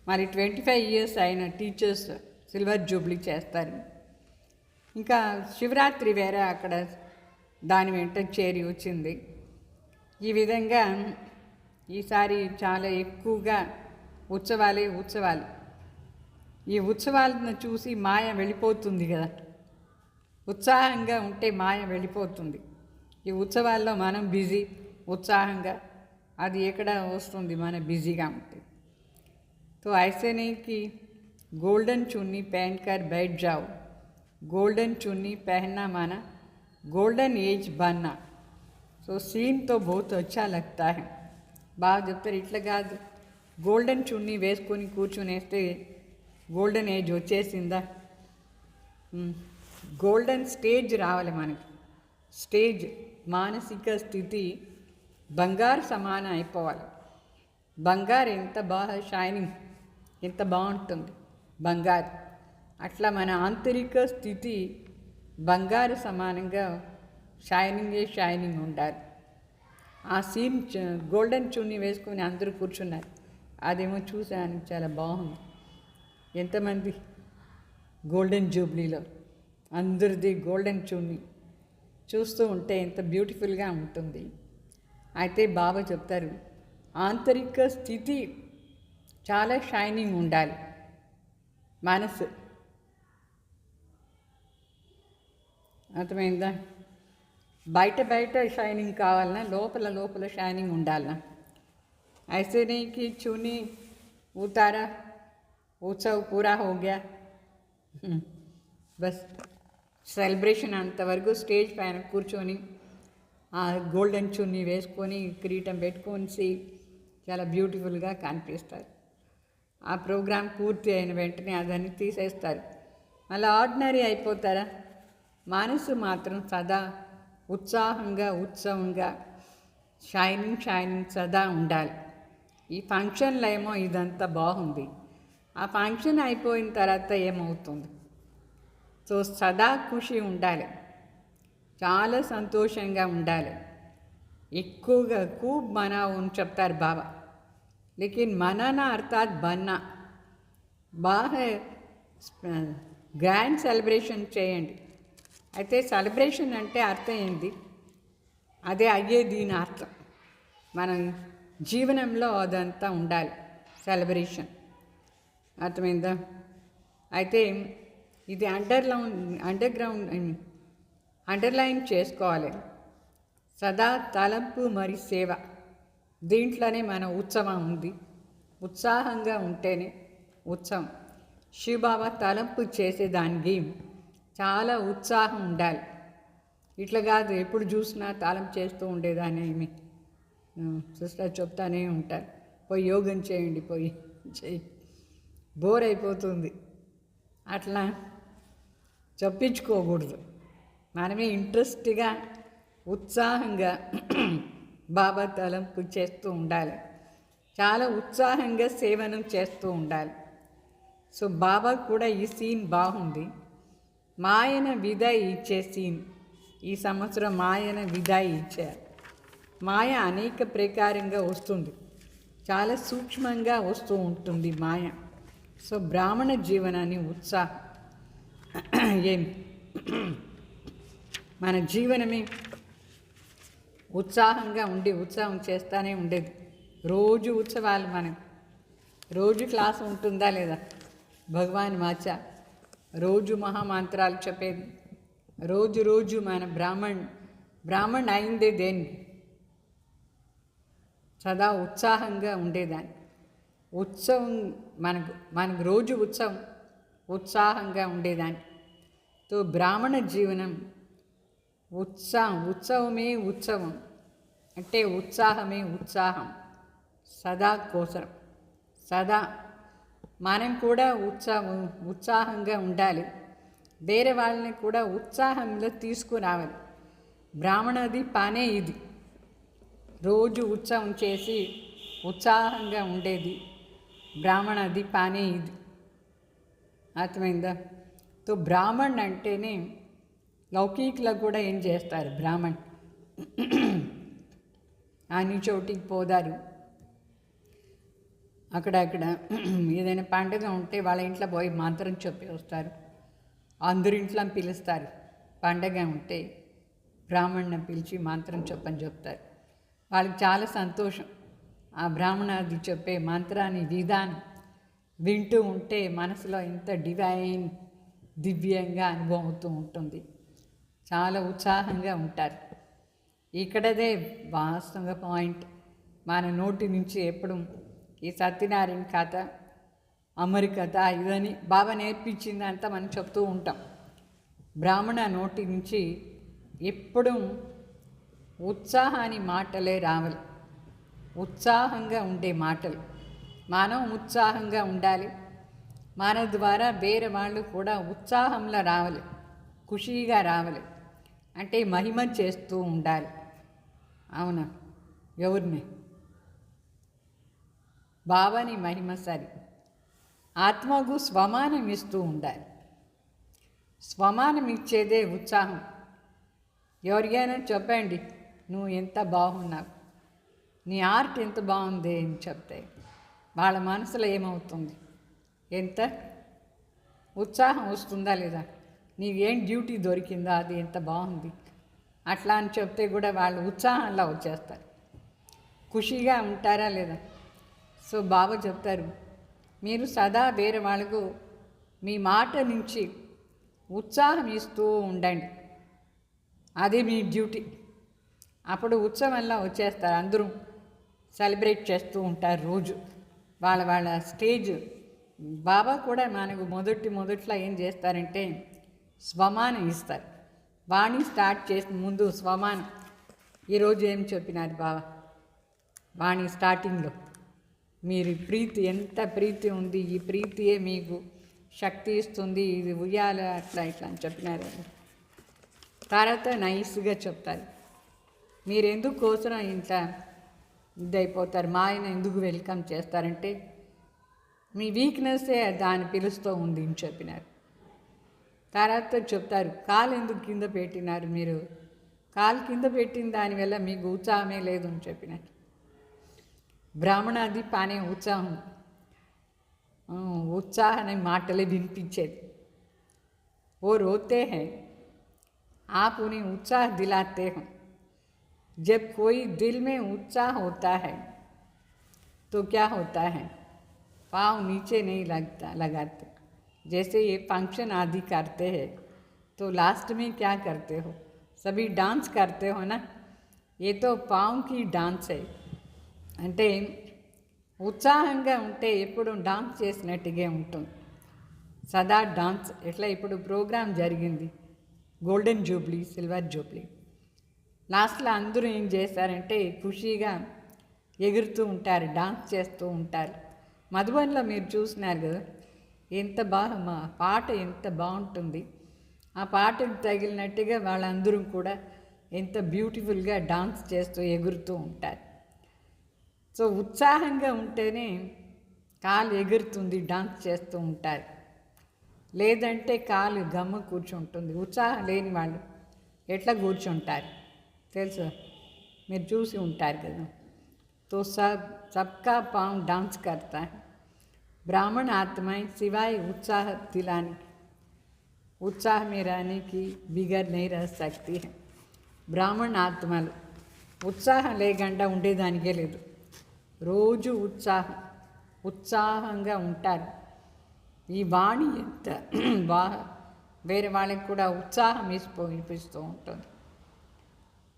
మరి 25 years అయిన టీచర్స్ సిల్వర్ జూబ్లీ చేస్తారు. ఇంకా శివరాత్రి వేరే అక్కడ దాని వెంట చేరి వచ్చింది. ఈ విధంగా ఈసారి చాలా ఎక్కువగా ఉత్సవాలు. ఈ ఉత్సవాలను చూసి మాయ వెళ్ళిపోతుంది కదా. ఉత్సాహంగా ఉంటే మాయ వెళ్ళిపోతుంది. ఈ ఉత్సవాల్లో మనం బిజీ, ఉత్సాహంగా అది ఎక్కడ వస్తుంది? మన బిజీగా ఉంటుంది. तो ऐसे नहीं कि गोल्डन चुन्नी पहनकर बैठ जाओ. गोल्डन चुन्नी पहनना माना गोल्डन एज बनना. సో సీన్ తో बहुत अच्छा लगता है. బాగా చెప్తారు. ఇట్లా కాదు, గోల్డెన్ చున్నీ వేసుకొని కూర్చునేస్తే గోల్డెన్ ఏజ్ వచ్చేసిందా? గోల్డెన్ స్టేజ్ రావాలి మనకి. స్టేజ్ మానసిక స్థితి బంగారు సమానం అయిపోవాలి. బంగారు ఎంత బాగా షైనింగ్, ఎంత బాగుంటుంది బంగారు. అట్లా మన ఆంతరిక స్థితి బంగారు సమానంగా షైనింగ్ ఉండాలి. ఆ సీన్ గోల్డెన్ చున్నీ వేసుకొని అందరూ కూర్చున్నారు. అదేమో చూశాను, చాలా బాగుంది. ఎంతమంది గోల్డెన్ జూబ్లీలో అందరిది గోల్డెన్ చున్నీ చూస్తూ ఉంటే ఎంత బ్యూటిఫుల్గా ఉంటుంది. అయితే బాబా చెప్తారు, ఆంతరిక స్థితి చాలా షైనింగ్ ఉండాలి. మనసు అర్థమైందా? బయట షైనింగ్ కావాలన్నా లోపల షైనింగ్ ఉండాలన్నా. ऐसे नहीं कि चुनी उतारा उत्सव पूरा हो गया, బస్ సెలబ్రేషన్ అంతవరకు స్టేజ్ పైన కూర్చొని ఆ గోల్డెన్ చున్నీ వేసుకొని కిరీటం పెట్టుకొని చాలా బ్యూటిఫుల్గా కనిపిస్తారు. ఆ ప్రోగ్రాం పూర్తి అయిన వెంటనే అదని తీసేస్తారు. మళ్ళీ ఆర్డినరీ అయిపోతారా? మనసు మాత్రం సదా ఉత్సాహంగా ఉత్సవంగా షైనింగ్ సదా ఉండాలి. ఈ ఫంక్షన్లో ఏమో ఇదంతా బాగుంది, ఆ ఫంక్షన్ అయిపోయిన తర్వాత ఏమవుతుంది? సో సదా ఖుషి ఉండాలి, చాలా సంతోషంగా ఉండాలి. ఎక్కువగా खूब मनाओ అని చెప్తారు బాబా. లేకిన్ మనన అర్థాత్ బన్నా, బాగా గ్రాండ్ సెలబ్రేషన్ చేయండి. అయితే సెలబ్రేషన్ అంటే అర్థం ఏంది? అదే అయ్యేది దీని అర్థం. మన జీవనంలో అదంతా ఉండాలి సెలబ్రేషన్, అర్థమైందా? అయితే ఇది అండర్లైన్ చేసుకోవాలి. సదా తలంపు మరి సేవ, దీంట్లోనే మన ఉత్సవం ఉంది. ఉత్సాహంగా ఉంటేనే ఉత్సవం. శివబాబా తలంపు చేసేదానికి చాలా ఉత్సాహం ఉండాలి. ఇట్లా కాదు ఎప్పుడు చూసినా తాళం చేస్తూ ఉండేదాన్ని. ఏమి సిస్టర్ చెప్తానే ఉంటారు, పోయి యోగం చేయండి, పోయి చేయి, బోర్ అయిపోతుంది. అట్లా చెప్పించుకోకూడదు. మనమే ఇంట్రెస్ట్గా ఉత్సాహంగా బాబా తలంపు చేస్తూ ఉండాలి. చాలా ఉత్సాహంగా సేవనం చేస్తూ ఉండాలి. సో బాబా కూడా ఈ సీన్ బాగుంది. మాయన విదాయి ఇచ్చే సీన్. ఈ సంవత్సరం మాయన విదాయి ఇచ్చారు. మాయ అనేక ప్రకారంగా వస్తుంది, చాలా సూక్ష్మంగా వస్తూ ఉంటుంది మాయ. సో బ్రాహ్మణ జీవనాన్ని ఉత్సాహం ఏమి మన జీవనమే ఉత్సాహంగా ఉండి ఉత్సాహం చేస్తూనే ఉండేది. రోజు ఉత్సవాలు, మనకు రోజు క్లాసు ఉంటుందా లేదా? భగవాన్ మాచా రోజు మహామంత్రాలు చెప్పేది. రోజు మన బ్రాహ్మణ్ అయిందే దేనికి? సదా ఉత్సాహంగా ఉండేదాన్ని. ఉత్సవం మనకు రోజు ఉత్సాహంగా ఉండేదాన్ని. తో బ్రాహ్మణ జీవనం ఉత్సవమే ఉత్సవం అంటే ఉత్సాహమే ఉత్సాహం సదా కోసరం. సదా మనం కూడా ఉత్సాహంగా ఉండాలి. వేరే వాళ్ళని కూడా ఉత్సాహంలో తీసుకురావాలి. బ్రాహ్మణది పనే ఇది. రోజు ఉత్సవం చేసి ఉత్సాహంగా ఉండేది బ్రాహ్మణది పనే ఇది, అర్థమైందా? తో బ్రాహ్మణ్ అంటేనే లౌకికులో కూడా ఏం చేస్తారు? బ్రాహ్మణ్ అన్ని చోటికి పోదారు. అక్కడక్కడ ఏదైనా పండుగ ఉంటే వాళ్ళ ఇంట్లో పోయి మంత్రం చెప్పి వస్తారు. అందరింట్లో పిలుస్తారు. పండగ ఉంటే బ్రాహ్మణ్ని పిలిచి మంత్రం చెప్పని చెప్తారు. వాళ్ళకి చాలా సంతోషం. ఆ బ్రాహ్మణాది చెప్పే మంత్రాన్ని విధానం వింటూ ఉంటే మనసులో ఇంత దివ్యంగా అనుభవం అవుతూ ఉంటుంది. చాలా ఉత్సాహంగా ఉంటారు. ఇక్కడదే వాస్తవంగా పాయింట్. మన నోటి నుంచి ఎప్పుడు ఈ సత్యనారాయణ కథ, అమరి కథ ఇదని బాబా నేర్పించిందంతా మనం చెప్తూ ఉంటాం. బ్రాహ్మణ నోటి నుంచి ఎప్పుడు ఉత్సాహాన్ని మాటలే రావాలి, ఉత్సాహంగా ఉండే మాటలు. మనం ఉత్సాహంగా ఉండాలి, మన ద్వారా వేరే వాళ్ళు కూడా ఉత్సాహంలో రావాలి, ఖుషీగా రావాలి. అంటే మహిమ చేస్తూ ఉండాలి. అవునా? ఎవరిని? బాబాని మహిమ సరి. ఆత్మకు స్వమానం ఇస్తూ ఉండాలి. స్వమానం ఇచ్చేదే ఉత్సాహం. ఎవరికైనా చెప్పండి, నువ్వు ఎంత బాగున్నావు, నీ ఆర్ట్ ఎంత బాగుంది అని చెప్తే వాళ్ళ మనసులో ఏమవుతుంది? ఎంత ఉత్సాహం వస్తుందా లేదా? నీకేం డ్యూటీ దొరికిందా, అది ఎంత బాగుంది అట్లా అని చెప్తే కూడా వాళ్ళు ఉత్సాహంలా వచ్చేస్తారు. ఖుషీగా ఉంటారా లేదా? సో బాబా చెప్తారు, మీరు సదా వేరే వాళ్ళకు మీ మాట నుంచి ఉత్సాహం ఇస్తూ ఉండండి. అది మీ డ్యూటీ. అప్పుడు ఉత్సవంలా వచ్చేస్తారు. అందరూ సెలబ్రేట్ చేస్తూ ఉంటారు రోజు వాళ్ళ వాళ్ళ స్టేజ్. బాబా కూడా మనకు మొదట్లో ఏం చేస్తారంటే స్వమానం ఇస్తారు. వాణి స్టార్ట్ చేసిన ముందు స్వమానం. ఈరోజు ఏం చెప్పినారు బాబా వాణి స్టార్టింగ్లో? మీరు ప్రీతి, ఎంత ప్రీతి ఉంది, ఈ ప్రీతియే మీకు శక్తి ఇస్తుంది, ఇది ఉయ్యాల అట్లా ఇట్లా అని చెప్పినారు. తర్వాత నైస్గా చెప్తారు, మీరు ఎందుకు కోసం ఇంట్లో ఇదైపోతారు, మా ఆయన ఎందుకు వెల్కమ్ చేస్తారంటే మీ వీక్నెస్సే దాన్ని పిలుస్తూ ఉంది అని చెప్పినారు. తర్వాత చెప్తారు, కాలు ఎందుకు కింద పెట్టినారు, మీరు కాలు కింద పెట్టిన దానివల్ల మీకు ఉత్సాహమే లేదు అని చెప్పినారు. బ్రాహ్మణాది పానే ఉత్సాహం, उत्साह माटले विनिपिंचेది. वो रोते हैं, आप उन्हें उत्साह दिलाते हैं. जब कोई दिल में उत्साह होता है तो क्या होता है, पाँव नीचे नहीं लगाते. जैसे ये फंक्शन आदि करते हैं तो लास्ट में क्या करते हो, सभी डांस करते हो ना. ये तो पाँव की डांस है. అంటే ఉత్సాహంగా ఉంటే ఎప్పుడు డాన్స్ చేసినట్టుగా ఉంటుంది, సదా డాన్స్. ఎట్లా ఇప్పుడు ప్రోగ్రాం జరిగింది, గోల్డెన్ జూబ్లీ, సిల్వర్ జూబ్లీ. లాస్ట్లో అందరూ ఏం చేస్తారంటే ఖుషీగా ఎగురుతూ ఉంటారు, డాన్స్ చేస్తూ ఉంటారు. మధుబన్లో మీరు చూసినారు కదా, ఎంత బాగా మా పాట ఎంత బాగుంటుంది. ఆ పాటకు తగిలినట్టుగా వాళ్ళందరూ కూడా ఎంత బ్యూటిఫుల్గా డాన్స్ చేస్తూ ఎగురుతూ ఉంటారు. సో ఉత్సాహంగా ఉంటేనే కాలు ఎగురుతుంది, డాన్స్ చేస్తూ ఉంటారు. లేదంటే కాలు గమ్మ కూర్చుంటుంది. ఉత్సాహం లేని వాళ్ళు ఎట్లా కూర్చుంటారు తెలుసు, మీరు చూసి ఉంటారు కదా. तो सबका पाँव डांस करता है. ब्राह्मण आत्माएं सिवाय उत्साह दिलाने, उत्साह में रहने की बिगड़ नहीं रह सकती है. బ్రాహ్మణ ఆత్మలు ఉత్సాహం లేకుండా ఉండేదానికే లేదు. రోజు ఉత్సాహంగా ఉంటారు. ఈ వాణి ఎంత వేరే వాళ్ళకి కూడా ఉత్సాహం ఇప్పిస్తూ ఉంటుంది.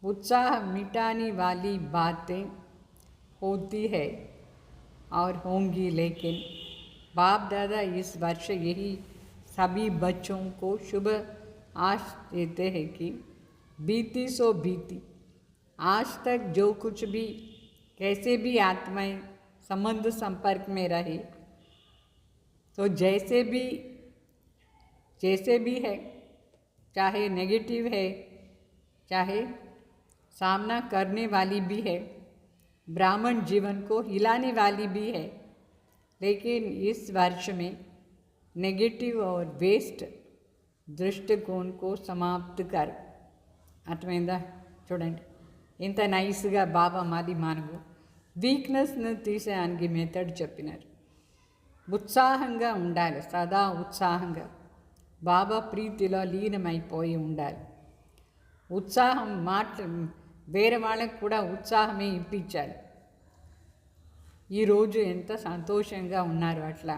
उत्साह मिटाने वाली बातें होती है और होंगी, लेकिन बाप दादा इस वर्ष यही सभी बच्चों को शुभ आश देते हैं कि बीती सो बीती. आज तक जो कुछ भी कैसे भी आत्माएं संबंध संपर्क में रहे, तो जैसे भी है, चाहे नेगेटिव है चाहे सामना करने वाली भी है, ब्राह्मण जीवन को हिलाने वाली भी है. लेकिन इस वर्ष में नेगेटिव और वेस्ट दृष्टिकोण को समाप्त कर. అర్థమైందా? చూడండి ఇంత నైస్గా బాబా మాది మనకు వీక్నెస్ను తీసేయడానికి మెథడ్ చెప్పినారు. ఉత్సాహంగా ఉండాలి, సదా ఉత్సాహంగా బాబా ప్రీతిలో లీనమైపోయి ఉండాలి. ఉత్సాహం వేరే వాళ్ళకు కూడా ఉత్సాహమే ఇప్పించాలి. ఈరోజు ఎంత సంతోషంగా ఉన్నారు అట్లా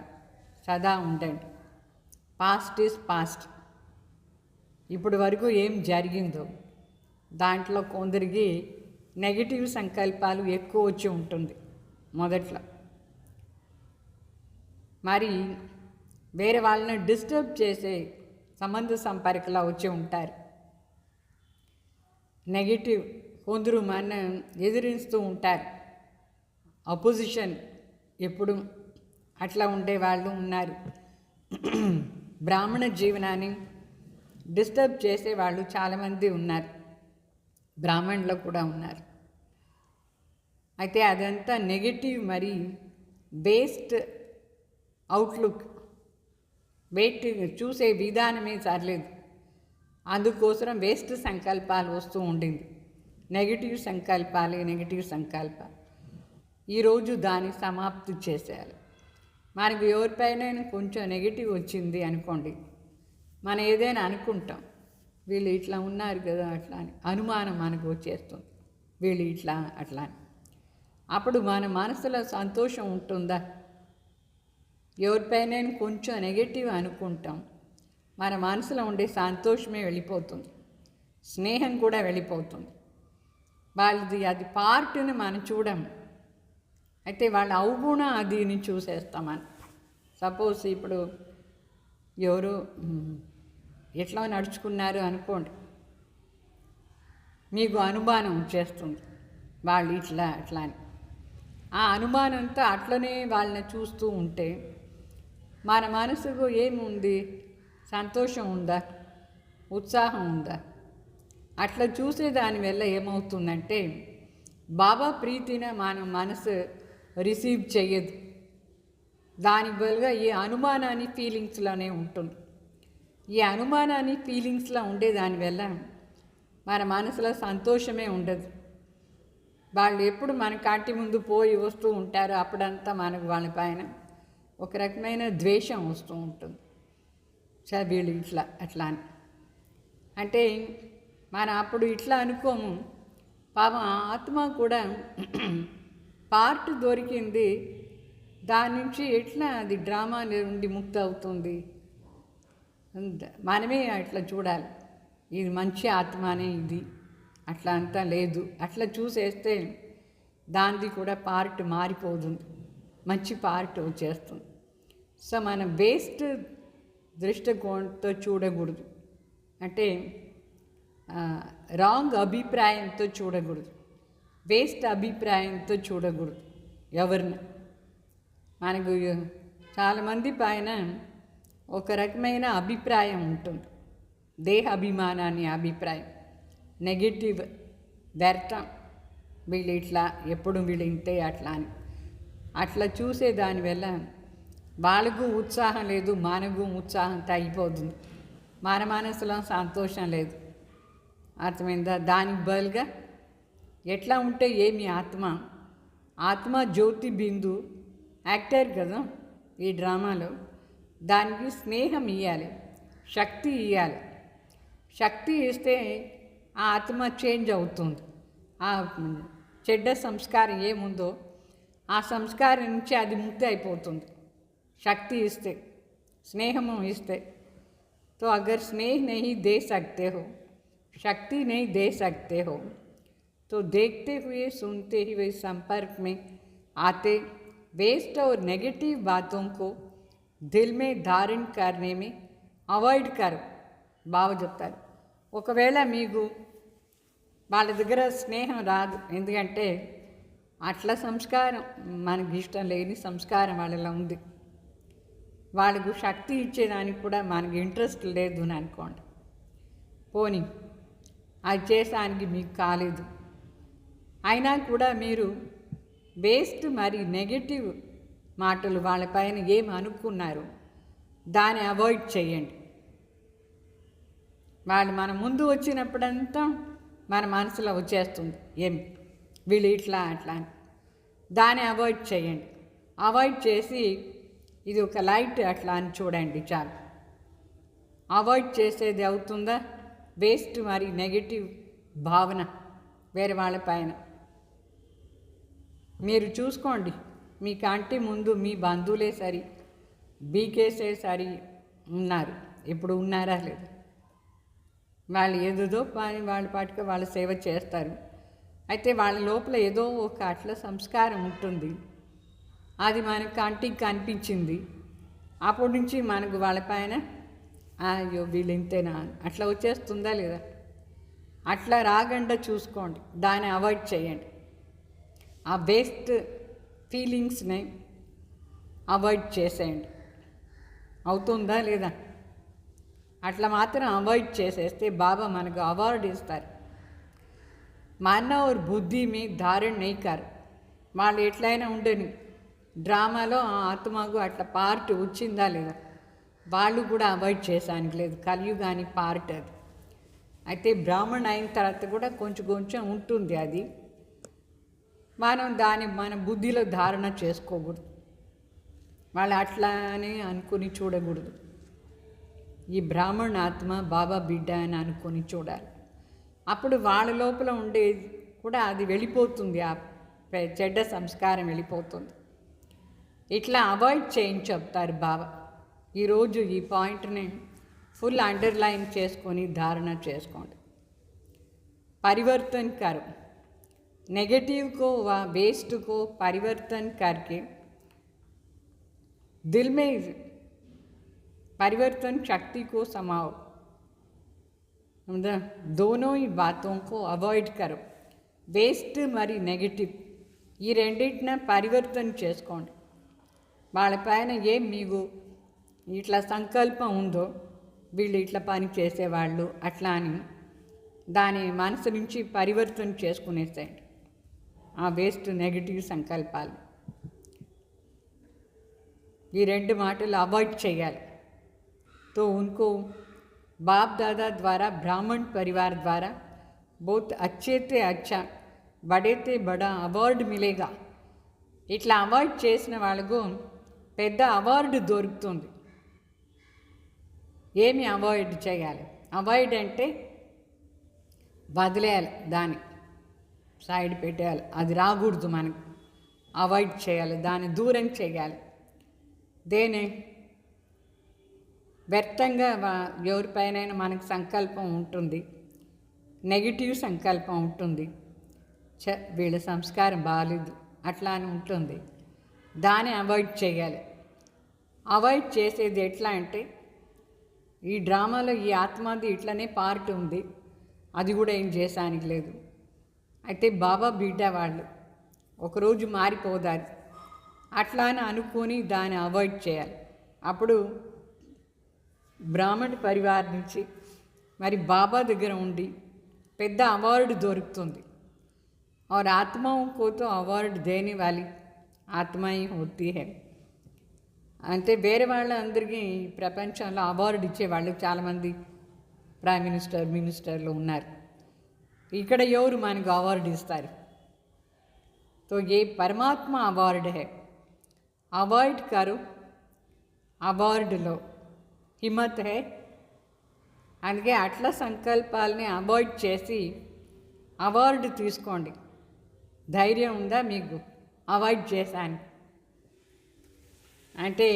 సదా ఉండండి. Past is past. ఇప్పటి వరకు ఏం జరిగిందో దాంట్లో కొందరికి నెగిటివ్ సంకల్పాలు ఎక్కువ వచ్చి ఉంటుంది మొదట్లో. మరి వేరే వాళ్ళని డిస్టర్బ్ చేసే సంబంధ సంపర్కలా వచ్చి ఉంటారు. నెగిటివ్ కొందరు మన ఎదిరిస్తూ ఉంటారు, అపోజిషన్ ఎప్పుడు అట్లా ఉండేవాళ్ళు ఉన్నారు. బ్రాహ్మణ జీవనాన్ని డిస్టర్బ్ చేసేవాళ్ళు చాలామంది ఉన్నారు, బ్రాహ్మణులు కూడా ఉన్నారు. అయితే అదంతా నెగిటివ్. మరి వేస్ట్ అవుట్లుక్, వేస్ట్ చూసే విధానమే సరిలేదు. అందుకోసం వేస్ట్ సంకల్పాలు వస్తూ ఉండింది. నెగిటివ్ సంకల్పాలు. ఈరోజు దాన్ని సమాప్తి చేసేయాలి. మనకు ఎవరిపైన కొంచెం నెగిటివ్ వచ్చింది అనుకోండి, మనం ఏదైనా అనుకుంటాం, వీళ్ళు ఇట్లా ఉన్నారు కదా అట్లా అని అనుమానం మనకు వచ్చేస్తుంది, వీళ్ళు ఇట్లా అట్లా అని. అప్పుడు మన మనసులో సంతోషం ఉంటుందా? ఎవరిపైన కొంచెం నెగిటివ్ అనుకుంటాం, మన మనసులో ఉండే సంతోషమే వెళ్ళిపోతుంది, స్నేహం కూడా వెళ్ళిపోతుంది. వాళ్ళది అది పార్ట్ని మనం చూడము. అయితే వాళ్ళ అవగుణ అదిని చూసేస్తామని. సపోజ్ ఇప్పుడు ఎవరు ఎట్లా నడుచుకున్నారు అనుకోండి, మీకు అనుమానం చేస్తుంది, వాళ్ళు ఇట్లా అట్లా అని. ఆ అనుమానంతో అట్లనే వాళ్ళని చూస్తూ ఉంటే మన మనసుకు ఏముంది? సంతోషం ఉందా? ఉత్సాహం ఉందా? అట్లా చూసే దానివల్ల ఏమవుతుందంటే బాబా ప్రీతిని మన మనసు రిసీవ్ చేయదు. దాని బదులుగా ఈ అనుమానాన్ని ఫీలింగ్స్లోనే ఉంటుంది. ఈ అనుమానాన్ని ఫీలింగ్స్లో ఉండే దానివల్ల మన మనసులో సంతోషమే ఉండదు. వాళ్ళు ఎప్పుడు మన కంటి ముందు పోయి వస్తూ ఉంటారో అప్పుడంతా మనకు వాళ్ళ పైన ఒక రకమైన ద్వేషం వస్తూ ఉంటుంది. సరే వీళ్ళు ఇట్లా అట్లా అని. అంటే మనం అప్పుడు ఇట్లా అనుకోము. పాపం ఆత్మ కూడా పార్ట్ దొరికింది, దాని నుంచి ఎట్లా అది డ్రామా నుండి ముక్తి అవుతుంది. మనమే అట్లా చూడాలి, ఇది మంచి ఆత్మనే, ఇది అట్లా అంతా లేదు. అట్లా చూసేస్తే దానిది కూడా పార్ట్ మారిపోతుంది, మంచి పార్ట్ వచ్చేస్తుంది. సో మనం వేస్ట్ దృష్టికోణంతో చూడకూడదు, అంటే రాంగ్ అభిప్రాయంతో చూడకూడదు, వేస్ట్ అభిప్రాయంతో చూడకూడదు ఎవరిని. మనకు చాలామంది పైన ఒక రకమైన అభిప్రాయం ఉంటుంది, దేహ అభిమానాన్ని అభిప్రాయం, నెగిటివ్, వ్యర్థం, వీళ్ళు ఇట్లా, ఎప్పుడు వీళ్ళు ఇంతే అట్లా అని. అట్లా చూసే దానివల్ల వాళ్ళకు ఉత్సాహం లేదు, మనకు ఉత్సాహం తగ్గిపోతుంది, మన మనసులో సంతోషం లేదు. అర్థమైందా? దానికి బదులుగా ఎట్లా ఉంటే ఏమి ఆత్మ జ్యోతి బిందు యాక్టర్ కదా ఈ డ్రామాలో, దానికి స్నేహం ఇవ్వాలి, శక్తి ఇవ్వాలి. శక్తి ఇస్తే ఆ ఆత్మ చేంజ్ అవుతుంది. ఆ చెడ్డ సంస్కారం ఏముందో ఆ సంస్కారం నుంచి అది ముక్తి అయిపోతుంది శక్తి ఇస్తే, స్నేహము ఇస్తే. तो अगर स्नेह नहीं दे सकते हो, शक्ति नहीं दे सकते हो, तो देखते हुए सुनते हुए संपर्क में आते वेस्ट और नेगेटिव बातों को दिल में धारण करने में अवॉइड करो. బాగా చెప్తారు. ఒకవేళ మీకు వాళ్ళ దగ్గర స్నేహం రాదు, ఎందుకంటే అట్లా సంస్కారం మనకి ఇష్టం లేని సంస్కారం వాళ్ళలో ఉంది, వాళ్ళకు శక్తి ఇచ్చేదానికి కూడా మనకి ఇంట్రెస్ట్ లేదు అని అనుకోండి. పోనీ అది చేసానికి మీకు కాలేదు, అయినా కూడా మీరు వేస్ట్ మరి నెగటివ్ మాటలు వాళ్ళపైన ఏం అనుకున్నారు దాన్ని అవాయిడ్ చేయండి. వాళ్ళు మన ముందు వచ్చినప్పుడంతా మన మనసులో వచ్చేస్తుంది ఏం వీళ్ళు ఇట్లా అట్లా అని. దాన్ని అవాయిడ్ చేయండి. అవాయిడ్ చేసి ఇది ఒక లైట్ అట్లా అని చూడండి చాలు. అవాయిడ్ చేసేది అవుతుందా వేస్ట్ మరి నెగటివ్ భావన వేరే వాళ్ళ పైన. మీరు చూసుకోండి, మీ కంటి ముందు మీ బంధువులే సరి, బీకేసే సరి ఉన్నారు, ఇప్పుడు ఉన్నారా లేదు? వాళ్ళు ఏదో పని వాళ్ళ పాటుగా వాళ్ళ సేవ చేస్తారు. అయితే వాళ్ళ లోపల ఏదో ఒక అట్లా సంస్కారం ఉంటుంది, అది మనకు కంటికి కనిపించింది. అప్పటి నుంచి మనకు వాళ్ళపైన అయ్యో వీళ్ళు ఇంతేనా అట్లా వచ్చేస్తుందా లేదా? అట్లా రాకుండా చూసుకోండి, దాన్ని అవాయిడ్ చేయండి. ఆ వేస్ట్ ఫీలింగ్స్ని అవాయిడ్ చేసేయండి. అవుతుందా లేదా? అట్లా మాత్రం అవాయిడ్ చేసేస్తే బాబా మనకు అవార్డు ఇస్తారు. मन और बुद्धि में धारण नहीं कर, వాళ్ళు ఎట్లయినా ఉండని, డ్రామాలో ఆ ఆత్మకు అట్లా పార్ట్ వచ్చిందా లేదా, వాళ్ళు కూడా అవాయిడ్ చేసానికి లేదు, కలియుగాని పార్ట్ అది. అయితే బ్రాహ్మణ్ అయిన తర్వాత కూడా కొంచెం కొంచెం ఉంటుంది అది. మనం దాన్ని మన బుద్ధిలో ధారణ చేసుకోకూడదు, వాళ్ళు అట్లానే అనుకుని చూడకూడదు. ఈ బ్రాహ్మణ ఆత్మ బాబా బిడ్డ అని అనుకొని చూడాలి. అప్పుడు వాళ్ళ లోపల ఉండేది కూడా అది వెళ్ళిపోతుంది, ఆ చెడ్డ సంస్కారం వెళ్ళిపోతుంది. ఇట్లా అవాయిడ్ చేయని చెప్తారు బాబా. ఈరోజు ఈ పాయింట్ని ఫుల్ అండర్లైన్ చేసుకొని ధారణ చేసుకోండి. परिवर्तन करो, नेगेटिव को व वेस्ट को परिवर्तन करके दिल में परिवर्तन शक्ति को समाओ. दोनों ही बातों को अवॉइड करो, वेस्ट मरी नेगेटिव ఈ రెండింటిన పరివర్తన చేసుకోండి. వాళ్ళపైన ఏం మీకు ఇట్లా సంకల్పం ఉందో వీళ్ళు ఇట్లా పని చేసేవాళ్ళు అట్లా అని దాని మనసు నుంచి పరివర్తన చేసుకునేసేయండి ఆ వేస్ట్ నెగిటివ్ సంకల్పాలు. ఈ రెండు మాటలు అవాయిడ్ చేయాలి. तो उनको बाप दादा द्वारा ब्राह्मण परिवार द्वारा बहुत अच्छे से अच्छा बड़े से बड़ा अवार्ड मिलेगा. ఇట్లా అవాయిడ్ చేసిన వాళ్ళకు పెద్ద అవార్డు దొరుకుతుంది. ఏమి అవాయిడ్ చేయాలి? అవాయిడ్ అంటే వదిలేయాలి, దాన్ని సైడ్ పెట్టేయాలి, అది రాకూడదు మనకు. అవాయిడ్ చేయాలి, దాన్ని దూరం చేయాలి. దేని వ్యర్థంగా ఎవరిపైనైనా మనకు సంకల్పం ఉంటుంది, నెగిటివ్ సంకల్పం ఉంటుంది, వీళ్ళ సంస్కారం బాగాలేదు అట్లా అని ఉంటుంది, దాన్ని అవాయిడ్ చేయాలి. అవాయిడ్ చేసేది ఎట్లా అంటే ఈ డ్రామాలో ఈ ఆత్మది ఇట్లనే పార్ట్ ఉంది, అది కూడా ఏం చేసానికి లేదు. అయితే బాబా బిడ్డ వాళ్ళు ఒకరోజు మారిపోదారు అట్లా అని అనుకొని దాన్ని అవాయిడ్ చేయాలి. అప్పుడు బ్రాహ్మణ పరివార్ నుంచి మరి బాబా దగ్గర ఉండి పెద్ద అవార్డు దొరుకుతుంది. और आत्माओं को तो अवार्ड देने वाली आत्मा ही होती है. అంటే వేరే వాళ్ళందరికీ ప్రపంచంలో అవార్డు ఇచ్చేవాళ్ళు చాలామంది ప్రైమ్ మినిస్టర్లు ఉన్నారు. ఇక్కడ ఎవరు మనకు అవార్డు ఇస్తారు? तो ये परमात्मा अवार्ड है. अवॉइड करो, అవార్డులో హిమ్మత్ హే. అందుకే అట్లా సంకల్పాలని అవాయిడ్ చేసి అవార్డు తీసుకోండి. ధైర్యం ఉందా మీకు అవాయిడ్ చేశాను అంటే?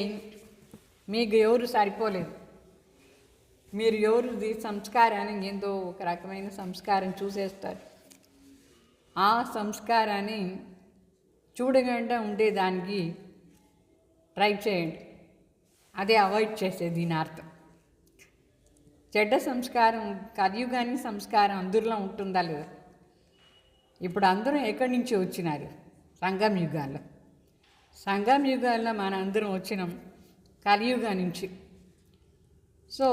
మీకు ఎవరు సరిపోలేదు, మీరు ఎవరిది సంస్కారాన్ని ఏందో ఒక రకమైన సంస్కారం చూసేస్తారు. ఆ సంస్కారాన్ని చూడకుండా ఉండేదానికి ట్రై చేయండి, అదే అవాయిడ్ చేసేది దీని అర్థం. చెడ్డ సంస్కారం కలియుగాని సంస్కారం అందరిలో ఉంటుందా లేదా? ఇప్పుడు అందరం ఎక్కడి నుంచి వచ్చినారు? సంగం యుగాల్లో. సంగం యుగాల్లో మన అందరం వచ్చినాం కలియుగా నుంచి. సో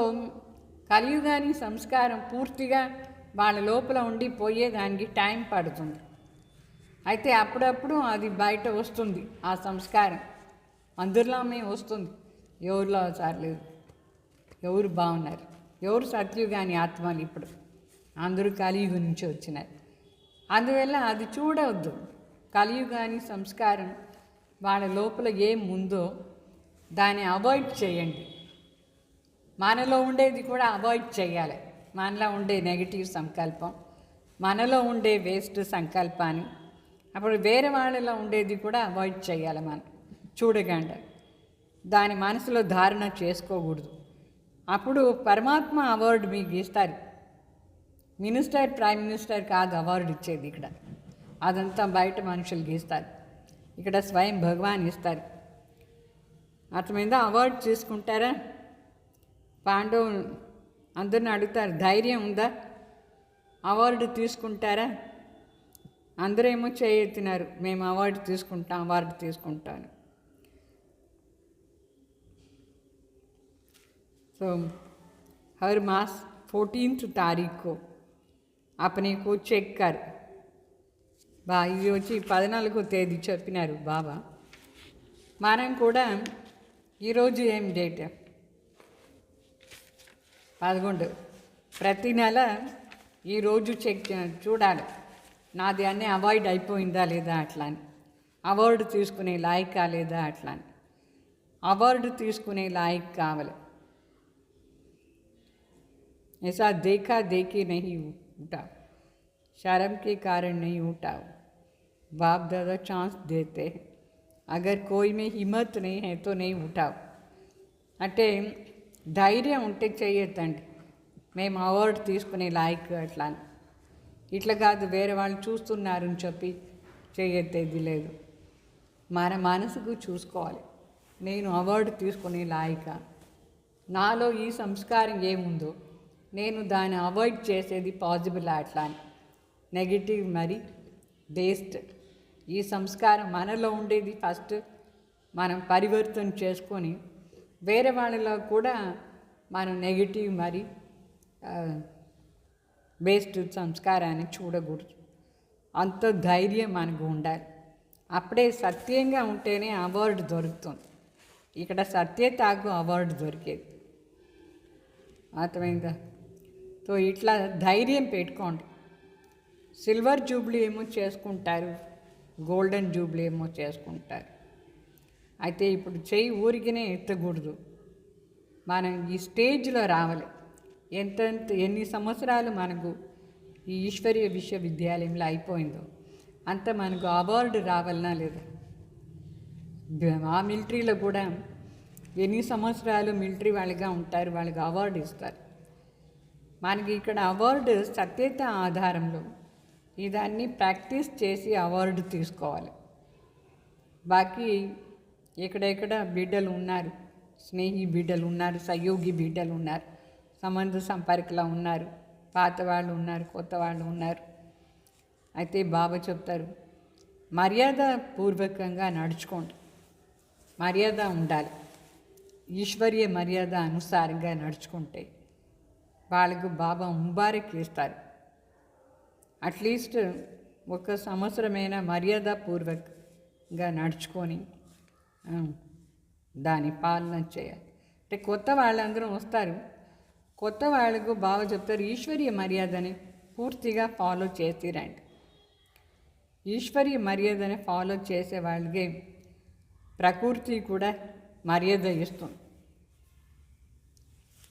కలియుగాని సంస్కారం పూర్తిగా వాళ్ళ లోపల ఉండి పోయేదానికి టైం పడుతుంది. అయితే అప్పుడప్పుడు అది బయట వస్తుంది, ఆ సంస్కారం అందరిలోనే వస్తుంది. ఎవరిలో సార్లేదు, ఎవరు బాగున్నారు, ఎవరు సత్యుగాని ఆత్మలు ఇప్పుడు అందరూ కలియుగం నుంచి వచ్చినారు. అందువల్ల అది చూడవద్దు. కలియుగాని సంస్కారం వాళ్ళ లోపల ఏం ఉందో దాన్ని అవాయిడ్ చేయండి. మనలో ఉండేది కూడా అవాయిడ్ చేయాలి. మనలో ఉండే నెగిటివ్ సంకల్పం, మనలో ఉండే వేస్ట్ సంకల్పాన్ని, అప్పుడు వేరే వాళ్ళలో ఉండేది కూడా అవాయిడ్ చేయాలి. మనం చూడకుండా దాని మనసులో ధారణ చేసుకోకూడదు. అప్పుడు పరమాత్మ అవార్డు మీకు ఇస్తారు. మినిస్టర్, ప్రైమ్ మినిస్టర్ కాదు అవార్డు ఇచ్చేది ఇక్కడ, అదంతా బయట మనుషులు గీస్తారు. ఇక్కడ స్వయం భగవాన్ ఇస్తారు. అతని మీద అవార్డు తీసుకుంటారా? పాండవులు అందరిని అడుగుతారు, ధైర్యం ఉందా అవార్డు తీసుకుంటారా? అందరేమో చేయెత్తినారు, మేము అవార్డు తీసుకుంటాను. तो हर मास 14 तारीख को अपने को चेक कर. ఇది వచ్చి 14వ తేదీ చెప్పినారు బాబా. మనం కూడా ఈరోజు ఏం డేట్ 11. ప్రతి నెల ఈరోజు చూడాలి నాది అన్నీ అవాయిడ్ అయిపోయిందా లేదా అట్లా అని, అవార్డు తీసుకునే లాయకా లేదా అట్లా అని. అవార్డు తీసుకునే లాయక్ కావాలి. ऐसा देखा देखी नहीं उठा, शर्म के कारण नहीं उठाओ, बाप दादा चांस देते हैं, अगर कोई में हिम्मत नहीं है तो नहीं उठाओ. అంటే ధైర్యం ఉంటే చెయ్యొద్దండి, మేము అవార్డు తీసుకునే లాయక్ అట్లా అని. ఇట్లా కాదు వేరే వాళ్ళు చూస్తున్నారని చెప్పి చేయొద్దేది లేదు. మన మనసుకు చూసుకోవాలి, నేను అవార్డు తీసుకునే లాయక, నాలో ఈ సంస్కారం ఏముందో నేను దాన్ని అవాయిడ్ చేసేది పాసిబుల్ అట్లా అని. నెగిటివ్ మరి బేస్డ్ ఈ సంస్కారం మనలో ఉండేది ఫస్ట్ మనం పరివర్తన చేసుకొని వేరే వాళ్ళలో కూడా మనం నెగిటివ్ మరి బేస్డ్ సంస్కారాన్ని చూడకూడదు. అంత ధైర్యం మనకు ఉండాలి. అప్పుడే సత్యంగా ఉంటేనే అవార్డు దొరుకుతుంది. ఇక్కడ సత్యతకు అవార్డు దొరికేది. అర్థమైందా? సో ఇట్లా ధైర్యం పెట్టుకోండి. సిల్వర్ జూబ్లీ ఏమో చేసుకుంటారు, గోల్డెన్ జూబ్లీ ఏమో చేసుకుంటారు. అయితే ఇప్పుడు చెయ్యి ఊరికినే ఎత్తకూడదు. మనం ఈ స్టేజ్లో రావాలి. ఎన్ని సంవత్సరాలు మనకు ఈ ఈశ్వరీయ విశ్వవిద్యాలయంలో అయిపోయిందో అంత మనకు అవార్డు రావాలనా లేదా? ఆ మిలిటరీలో కూడా ఎన్ని సంవత్సరాలు మిలిటరీ వాళ్ళగా ఉంటారు, వాళ్ళకి అవార్డు ఇస్తారు. మనకి ఇక్కడ అవార్డు సత్యత ఆధారంలో ఇదాన్ని ప్రాక్టీస్ చేసి అవార్డు తీసుకోవాలి. బాకీ ఎక్కడెక్కడ బిడ్డలు ఉన్నారు, స్నేహి బిడ్డలు ఉన్నారు, సహయోగి బిడ్డలు ఉన్నారు, సంబంధ సంపర్కలో ఉన్నారు, పాత వాళ్ళు ఉన్నారు, కొత్త వాళ్ళు ఉన్నారు. అయితే బాబా చెప్తారు, మర్యాద పూర్వకంగా నడుచుకోండి. మర్యాద ఉండాలి. ఈశ్వరీయ మర్యాద అనుసారంగా నడుచుకుంటే వాళ్ళకు బాబా ముబారక్ ఇస్తారు. అట్లీస్ట్ ఒక సంవత్సరమైనా మర్యాదపూర్వకంగా నడుచుకొని దాని పాలన చేయాలి. అంటే కొత్త వాళ్ళందరూ వస్తారు, కొత్త వాళ్ళకు బాగా చెప్తారు ఈశ్వరీయ మర్యాదని పూర్తిగా ఫాలో చేసిరండి. ఈశ్వరీయ మర్యాదని ఫాలో చేసే వాళ్ళకి ప్రకృతి కూడా మర్యాద ఇస్తుంది.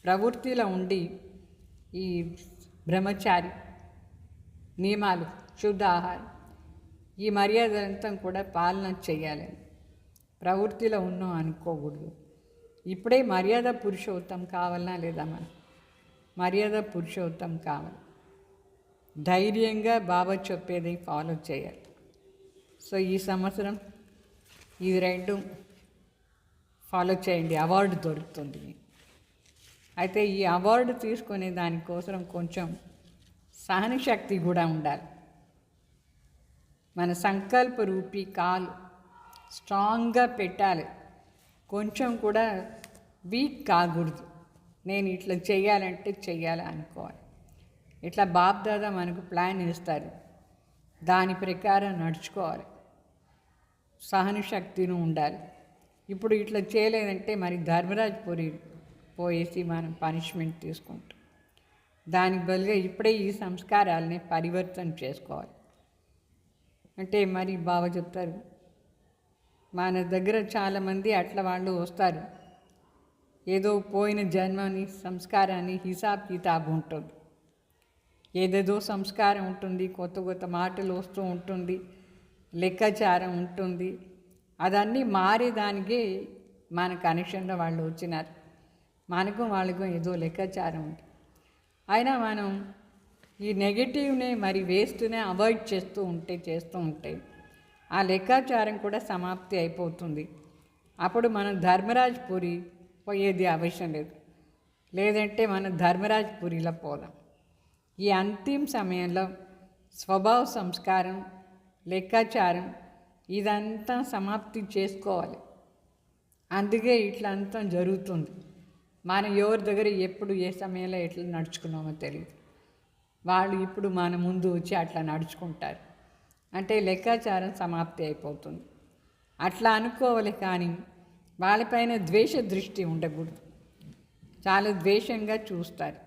ప్రవృత్తిలో ఉండి ఈ బ్రహ్మచారి నియమాలు, శుద్ధ ఆహారం, ఈ మర్యాద అంతా కూడా పాలన చేయాలని ప్రవృత్తిలో ఉన్నాం అనుకోకూడదు. ఇప్పుడే మర్యాద పురుషోత్తం కావాలన్నా లేదా? మనం మర్యాద పురుషోత్తం కావాలి. ధైర్యంగా బాబా చెప్పేది ఫాలో చేయాలి. సో ఈ సంవత్సరం ఇది రెండు ఫాలో చేయండి, అవార్డు దొరుకుతుంది. అయితే ఈ అవార్డు తీసుకునే దానికోసం కొంచెం సహనశక్తి కూడా ఉండాలి. మన సంకల్ప రూపీ కాలు స్ట్రాంగ్గా పెట్టాలి. కొంచెం కూడా వీక్ కాకూడదు. నేను ఇట్లా చెయ్యాలంటే చెయ్యాలి అనుకోవాలి. ఇట్లా బాప్ దాదా మనకు ప్లాన్ ఇస్తారు, దాని ప్రకారం నడుచుకోవాలి. సహనశక్తిని ఉండాలి. ఇప్పుడు ఇట్లా చేయలేదంటే మరి ధర్మరాజ్పురి పోయేసి మనం పనిష్మెంట్ తీసుకుంటాం. దానికి బదులుగా ఇప్పుడే ఈ సంస్కారాలని పరివర్తన చేసుకోవాలి. అంటే మరి బాబా చెప్తారు, మన దగ్గర చాలామంది అట్లా వాళ్ళు వస్తారు, ఏదో పోయిన జన్మని సంస్కారాన్ని హిసాబ్ కితాబ్ ఉంటుంది, ఏదేదో సంస్కారం ఉంటుంది, కొత్త కొత్త మాటలు వస్తూ ఉంటుంది, లెక్కాచారం ఉంటుంది. అదన్నీ మారేదానికే మన కనెక్షన్లో వాళ్ళు వచ్చినారు. మనకు వాళ్ళకు ఏదో లెక్కాచారం ఉంటుంది. అయినా మనం ఈ నెగటివ్నే మరి వేస్ట్నే అవాయిడ్ చేస్తూ ఉంటే ఆ లెక్కాచారం కూడా సమాప్తి అయిపోతుంది. అప్పుడు మనం ధర్మరాజ్పురి పోయేది అవసరం లేదు. లేదంటే మనం ధర్మరాజ్పురిలో పోదాం. ఈ అంతిమ సమయంలో స్వభావ సంస్కారం, లెక్కాచారం ఇదంతా సమాప్తి చేసుకోవాలి. అందుకే ఇట్లా అంతా జరుగుతుంది. మనం ఎవరి దగ్గర ఎప్పుడు ఏ సమయంలో ఎట్లా నడుచుకున్నామో తెలియదు. వాళ్ళు ఇప్పుడు మన ముందు వచ్చి అట్లా నడుచుకుంటారు. అంటే లెక్కాచారం సమాప్తి అయిపోతుంది. అట్లా అనుకోవాలి, కానీ వాళ్ళపైన ద్వేష దృష్టి ఉండకూడదు. చాలా ద్వేషంగా చూస్తారు.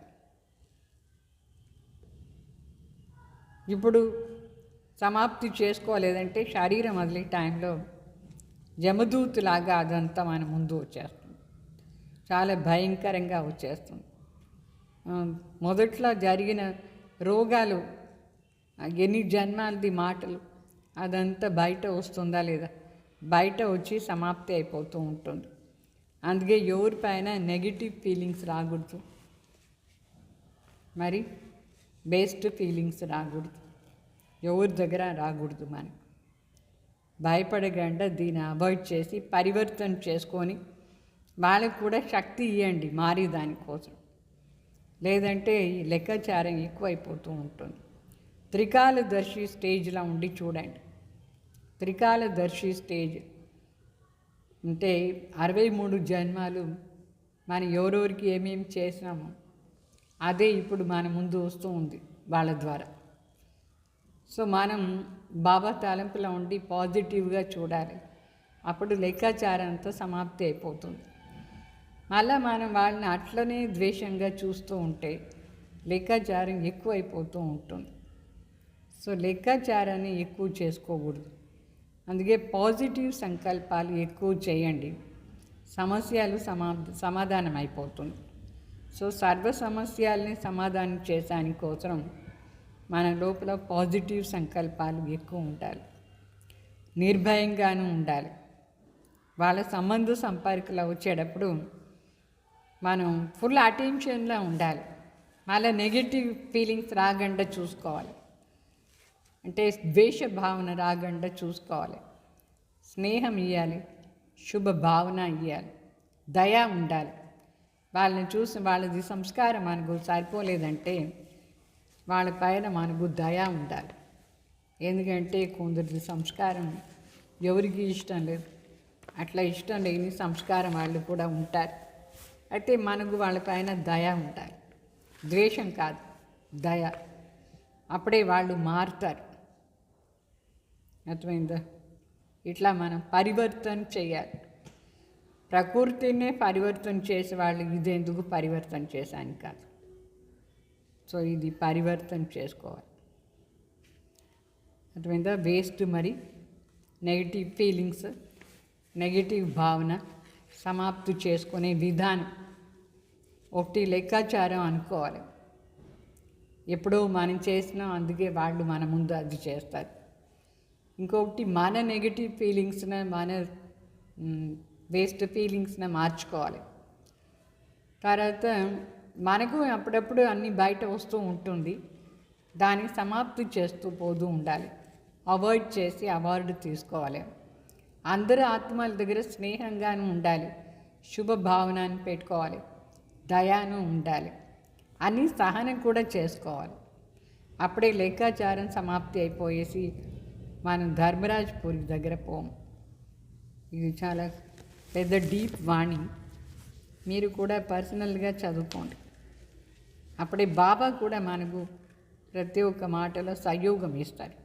ఇప్పుడు సమాప్తి చేసుకోలేదంటే శరీరం వదిలే టైంలో జమదూతులాగా అదంతా మన ముందు వచ్చేస్తుంది. చాలా భయంకరంగా వచ్చేస్తుంది. మొదట్లో జరిగిన రోగాలు, ఎన్ని జన్మాలది మాటలు, అదంతా బయట వస్తుందా లేదా, బయట వచ్చి సమాప్తి అయిపోతూ ఉంటుంది. అందుకే ఎవరిపైన నెగిటివ్ ఫీలింగ్స్ రాకూడదు, మరి బెస్ట్ ఫీలింగ్స్ రాకూడదు, ఎవరి దగ్గర రాకూడదు. మనకి భయపడకుండా దీన్ని అవాయిడ్ చేసి పరివర్తన చేసుకొని వాళ్ళకు కూడా శక్తి ఇవ్వండి మారి దానికోసం. లేదంటే ఈ లెక్కాచారం ఎక్కువైపోతూ ఉంటుంది. త్రికాలదర్శి స్టేజ్లో ఉండి చూడండి. త్రికాలదర్శి స్టేజ్ అంటే 63 జన్మాలు మనం ఎవరెవరికి ఏమేమి చేసినామో అదే ఇప్పుడు మన ముందు వస్తూ ఉంది వాళ్ళ ద్వారా. సో మనం బాబా తలంపులో ఉండి పాజిటివ్గా చూడాలి. అప్పుడు లెక్కాచారం అంతా సమాప్తి అయిపోతుంది. మళ్ళీ మనం వాళ్ళని అట్లనే ద్వేషంగా చూస్తూ ఉంటే లెక్కాచారం ఎక్కువైపోతూ ఉంటుంది. సో లెక్కాచారాన్ని ఎక్కువ చేసుకోకూడదు. అందుకే పాజిటివ్ సంకల్పాలు ఎక్కువ చేయండి, సమస్యలు సమాధానం అయిపోతుంది. సో సర్వ సమస్యల్ని సమాధానం చేసాని కోసం మన లోపల పాజిటివ్ సంకల్పాలు ఎక్కువ ఉండాలి, నిర్భయంగానూ ఉండాలి. వాళ్ళ సంబంధ సంపర్కలు వచ్చేటప్పుడు మనం ఫుల్ అటెన్షన్లో ఉండాలి. మళ్ళీ నెగిటివ్ ఫీలింగ్స్ రాకుండా చూసుకోవాలి, అంటే ద్వేష భావన రాకుండా చూసుకోవాలి. స్నేహం ఇవ్వాలి, శుభ భావన ఇవ్వాలి, దయ ఉండాలి. వాళ్ళని చూసి వాళ్ళది సంస్కారం మనకు సరిపోలేదంటే వాళ్ళ పైన మనకు దయ ఉండాలి. ఎందుకంటే కొందరిది సంస్కారం ఎవరికి ఇష్టం లేదు, అట్లా ఇష్టం లేని సంస్కారం వాళ్ళు కూడా ఉంటారు. అయితే మనకు వాళ్ళపైన దయ ఉండాలి, ద్వేషం కాదు, దయ. అప్పుడే వాళ్ళు మారుతారు. అర్థమైందా? ఇట్లా మనం పరివర్తన చేయాలి. ప్రకృతినే పరివర్తన చేసే వాళ్ళు ఇదెందుకు పరివర్తన చేశాను కాదు. సో ఇది పరివర్తన చేసుకోవాలి. అర్థమైందా? వేస్ట్ మరి నెగిటివ్ ఫీలింగ్స్, నెగిటివ్ భావన సమాప్తి చేసుకునే విధానం ఒకటి లెక్కాచారం అనుకోవాలి. ఎప్పుడో మనం చేసినా అందుకే వాళ్ళు మన ముందు అది చేస్తారు. ఇంకొకటి మన నెగిటివ్ ఫీలింగ్స్ని, మన వేస్ట్ ఫీలింగ్స్ని మార్చుకోవాలి. తర్వాత మనకు అప్పుడప్పుడు అన్నీ బయట వస్తూ ఉంటుంది, దానికి సమాప్తి చేస్తూ పోతూ ఉండాలి. అవాయిడ్ చేసి అవార్డు తీసుకోవాలి. అందరు ఆత్మల దగ్గర స్నేహంగాను ఉండాలి, శుభ భావనని పెట్టుకోవాలి, దయాను ఉండాలి, అన్నీ సహనం కూడా చేసుకోవాలి. అప్పుడే లెక్కాచారం సమాప్తి అయిపోయేసి మనం ధర్మరాజ్పూరి దగ్గర పోము. ఇది చాలా పెద్ద డీప్ వాణి, మీరు కూడా పర్సనల్గా చదువుకోండి. అప్పుడే బాబా కూడా మనకు ప్రతి ఒక్క మాటలో సహయోగం ఇస్తారు.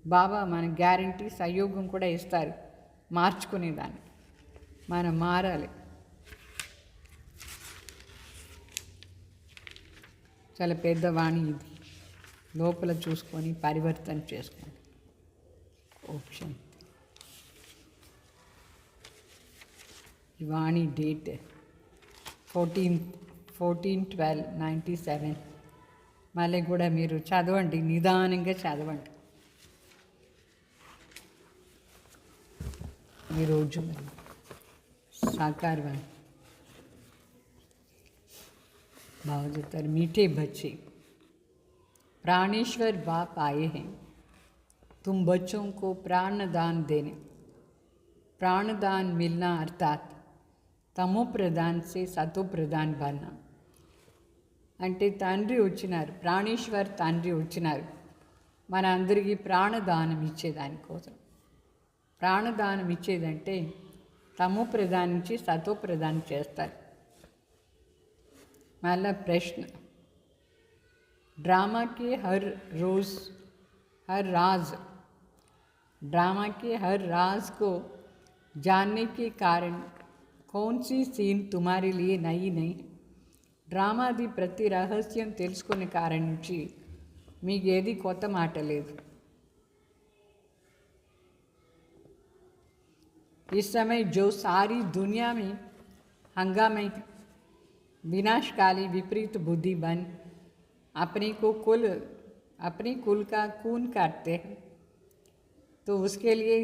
బాబా మన గ్యారంటీ సహయోగం కూడా ఇస్తారు మార్చుకునేదాన్ని. మనం మారాలి. చాలా పెద్ద వాణి ఇది, లోపల చూసుకొని పరివర్తన చేసుకోండి. ఆప్షన్ ఈ వాణి డేట్ 14/12/97. మళ్ళీ కూడా మీరు చదవండి, నిదానంగా చదవండి. ఈరోజు సాకారవాణి बाबा कहते मीठे बच्चे, प्राणेश्वर बाप आए हैं तुम बच्चों को प्राणदान देने। प्राणदान मिलना अर्थात तमो प्रदान से सतो प्रदान बनना. అంటే తండ్రి వచ్చినారు, ప్రాణేశ్వర్ తండ్రి వచ్చినారు మన అందరికీ ప్రాణదానం ఇచ్చేదానికోసం. ప్రాణదానం ఇచ్చేదంటే తమో ప్రదానం నుంచి సతో ప్రదానం చేస్తారు. మళ్ళా प्रश्न, ड्रामा के हर रोज़ हर राज ड्रामा के हर राज को जानने के कारण कौन सी सीन तुम्हारे लिए नई नहीं డ్రామాది ప్రతి రహస్యం తెలుసుకునే కారణం నుంచి మీకు ఏది కొత్త మాట లేదు. इस समय जो सारी दुनिया में हंगामे विनाशकाली विपरीत बुद्धि बन अपने कुल का खून काटते हैं तो उसके लिए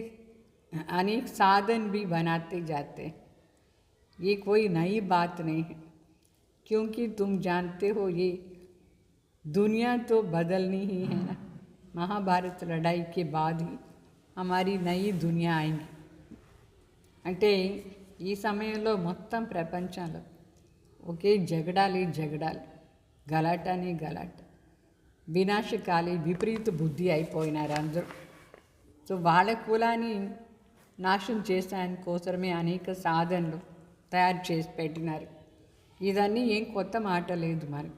अनेक साधन भी बनाते जाते हैं. ये कोई नई बात नहीं है क्योंकि तुम जानते हो ये दुनिया तो बदलनी ही है ना. महाभारत लड़ाई के बाद ही हमारी नई दुनिया आएंगी. అంటే ఈ సమయంలో మొత్తం ప్రపంచంలో ఒకే జగడాలి గలాటాని గలాట వినాశకాలి విపరీత బుద్ధి అయిపోయినారు అందరూ. సో వాళ్ళ కులాన్ని నాశనం చేసడానికి కోసమే అనేక సాధనలు తయారు చేసి పెట్టినారు. ఇదన్నీ ఏం కొత్త మాట లేదు. మరి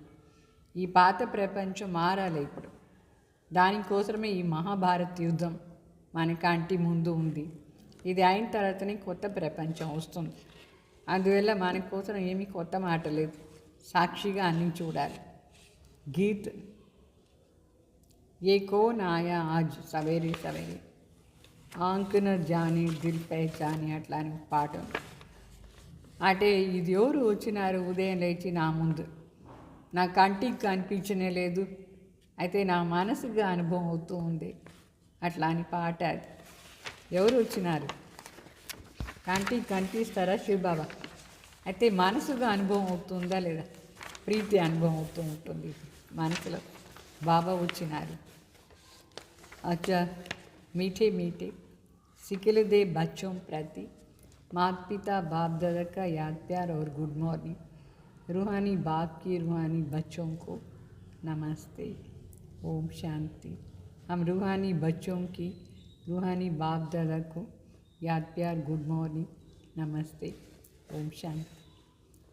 ఈ పాత ప్రపంచం మారాలి ఇప్పుడు. దానికోసమే ఈ మహాభారత యుద్ధం మన కంటి ముందు ఉంది. ఇది అయిన తర్వాతనే కొత్త ప్రపంచం వస్తుంది. అందువల్ల మన కోసం ఏమీ కొత్త మాట లేదు. సాక్షిగా అన్నీ చూడాలి. గీత్ ఏ కోన్ ఆయా ఆజ్ సవేరే సవేరే ఆంక్ న జాని దిల్ పహచాని అట్లా అని పాట. అంటే ఇది ఎవరు వచ్చినారు ఉదయం లేచి నా ముందు, నా కంటికి కనిపించనే లేదు, అయితే నా మనసుగా అనుభవం అవుతూ ఉంది అట్లా అని పాట. అది ఎవరు వచ్చినారు? కంటికి కనిపిస్తారా శివబాబా? అయితే మనసుగా అనుభవం అవుతుందా లేదా? ప్రీతి అనుభవం అవుతూ ఉంటుంది మనసులో. బాబా వచ్చినారు. అచ్చా मीठे मीठे सिखले दे बच्चों प्रति माता पिता बाप दादा का याद प्यार और गुड मॉर्निंग. रूहानी बाप की रूहानी बच्चों को नमस्ते. ओम शांति. हम रूहानी बच्चों की रूहानी बाप दादा को याद प्यार गुड मॉर्निंग नमस्ते ओम शांति.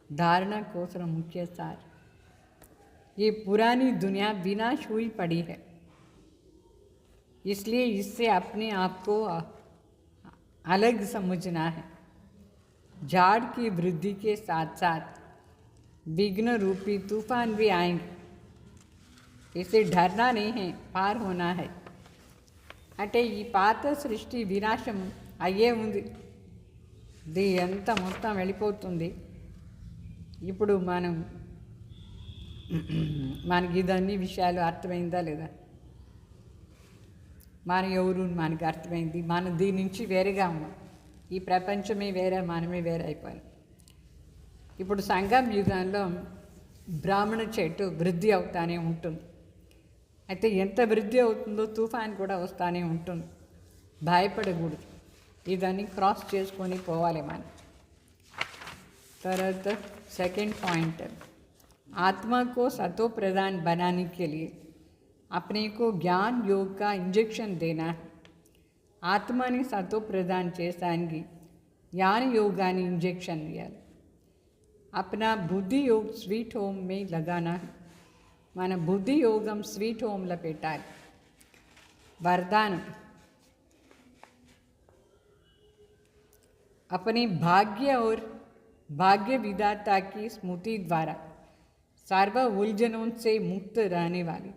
धारणा कोसर मुख्य सार. ये पुरानी दुनिया विनाश हुई पड़ी है, इसलिए इससे अपने आप को अलग समझना है. झाड़ की वृद्धि के साथ साथ विघ्न रूपी तूफान भी आएंगे. इसे डरना नहीं है, पार होना है. అంటే ఈ పాత సృష్టి వినాశం అయ్యే ఉంది. ఇది ఎంత మొత్తం వెళ్ళిపోతుంది. ఇప్పుడు మనకి ఇదన్నీ విషయాలు అర్థమైందా లేదా? మన ఎవరు మనకి అర్థమైంది. మనం దీని నుంచి వేరేగా ఉన్నాం. ఈ ప్రపంచమే వేరే, మనమే వేరే అయిపోయాం. ఇప్పుడు సంగం యుగంలో బ్రాహ్మణ చెట్టు వృద్ధి అవుతానే ఉంటుంది. అయితే ఎంత వృద్ధి అవుతుందో తుఫాన్ కూడా వస్తూనే ఉంటుంది. భయపడకూడదు. ఇదాన్ని క్రాస్ చేసుకొని పోవాలి మనం. తర్వాత सेकंड पॉइंट, आत्मा को सतो प्रधान बनाने के लिए अपने को ज्ञान योग का इंजेक्शन देना है. ఆత్మని సతో ప్రదాన్ చేసానికి జ్ఞాన యోగాన్ని ఇంజెక్షన్ ఇవ్వాలి. अपना बुद्धि योग स्वीट होम में लगाना है. మన బుద్ధి యోగం స్వీట్ హోమ్లో పెట్టాలి. वरदान, अपने भाग्य और भाग्य विधाता की स्मृति द्वारा सर्व उलझनों से मुक्त रहने वाली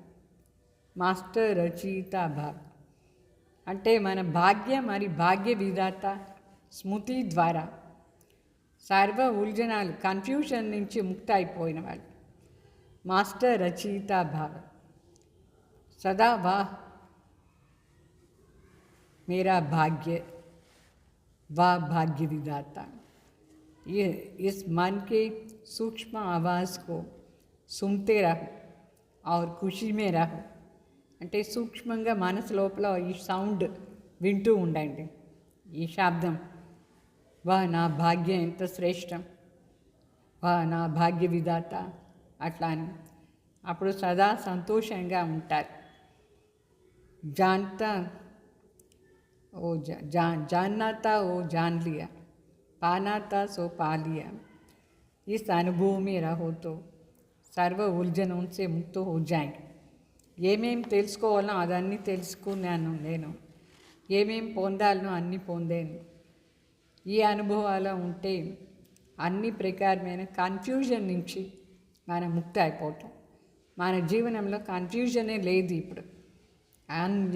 मास्टर रचयिता भाव. అంటే మన భాగ్యం మరి భాగ్య విధాత స్మృతి ద్వారా సర్వ ఉల్జనాలు కన్ఫ్యూషన్ నుంచి ముక్తి అయిపోయిన వాళ్ళు మాస్టర్ రచయిత భావ. సదా वाह मेरा भाग्य, वाह भाग्य विधाता. ये इस मन के सूक्ष्म आवाज़ को सुनते रहो और खुशी में रहो. అంటే సూక్ష్మంగా మనసు లోపల ఈ సౌండ్ వింటూ ఉండండి. ఈ శబ్దం, వా నా భాగ్యం ఎంత శ్రేష్టం, వా నా భాగ్య విధాత అట్లా అని. అప్పుడు సదా సంతోషంగా ఉంటారు. जानता जानना था वो जान लिया, पाना था सो पा लिया. इस अनुभव में रहो तो सर्व उलझनों से मुक्त हो जाएंगे. ఏమేమి తెలుసుకోవాలో అదన్నీ తెలుసుకున్నాను నేను. ఏమేం పొందాలనో అన్నీ పొందాను. ఈ అనుభవాలు ఉంటే అన్ని ప్రకారమైన కన్ఫ్యూజన్ నుంచి మనం ముక్తి అయిపోతాం. మన జీవనంలో కన్ఫ్యూజనే లేదు ఇప్పుడు.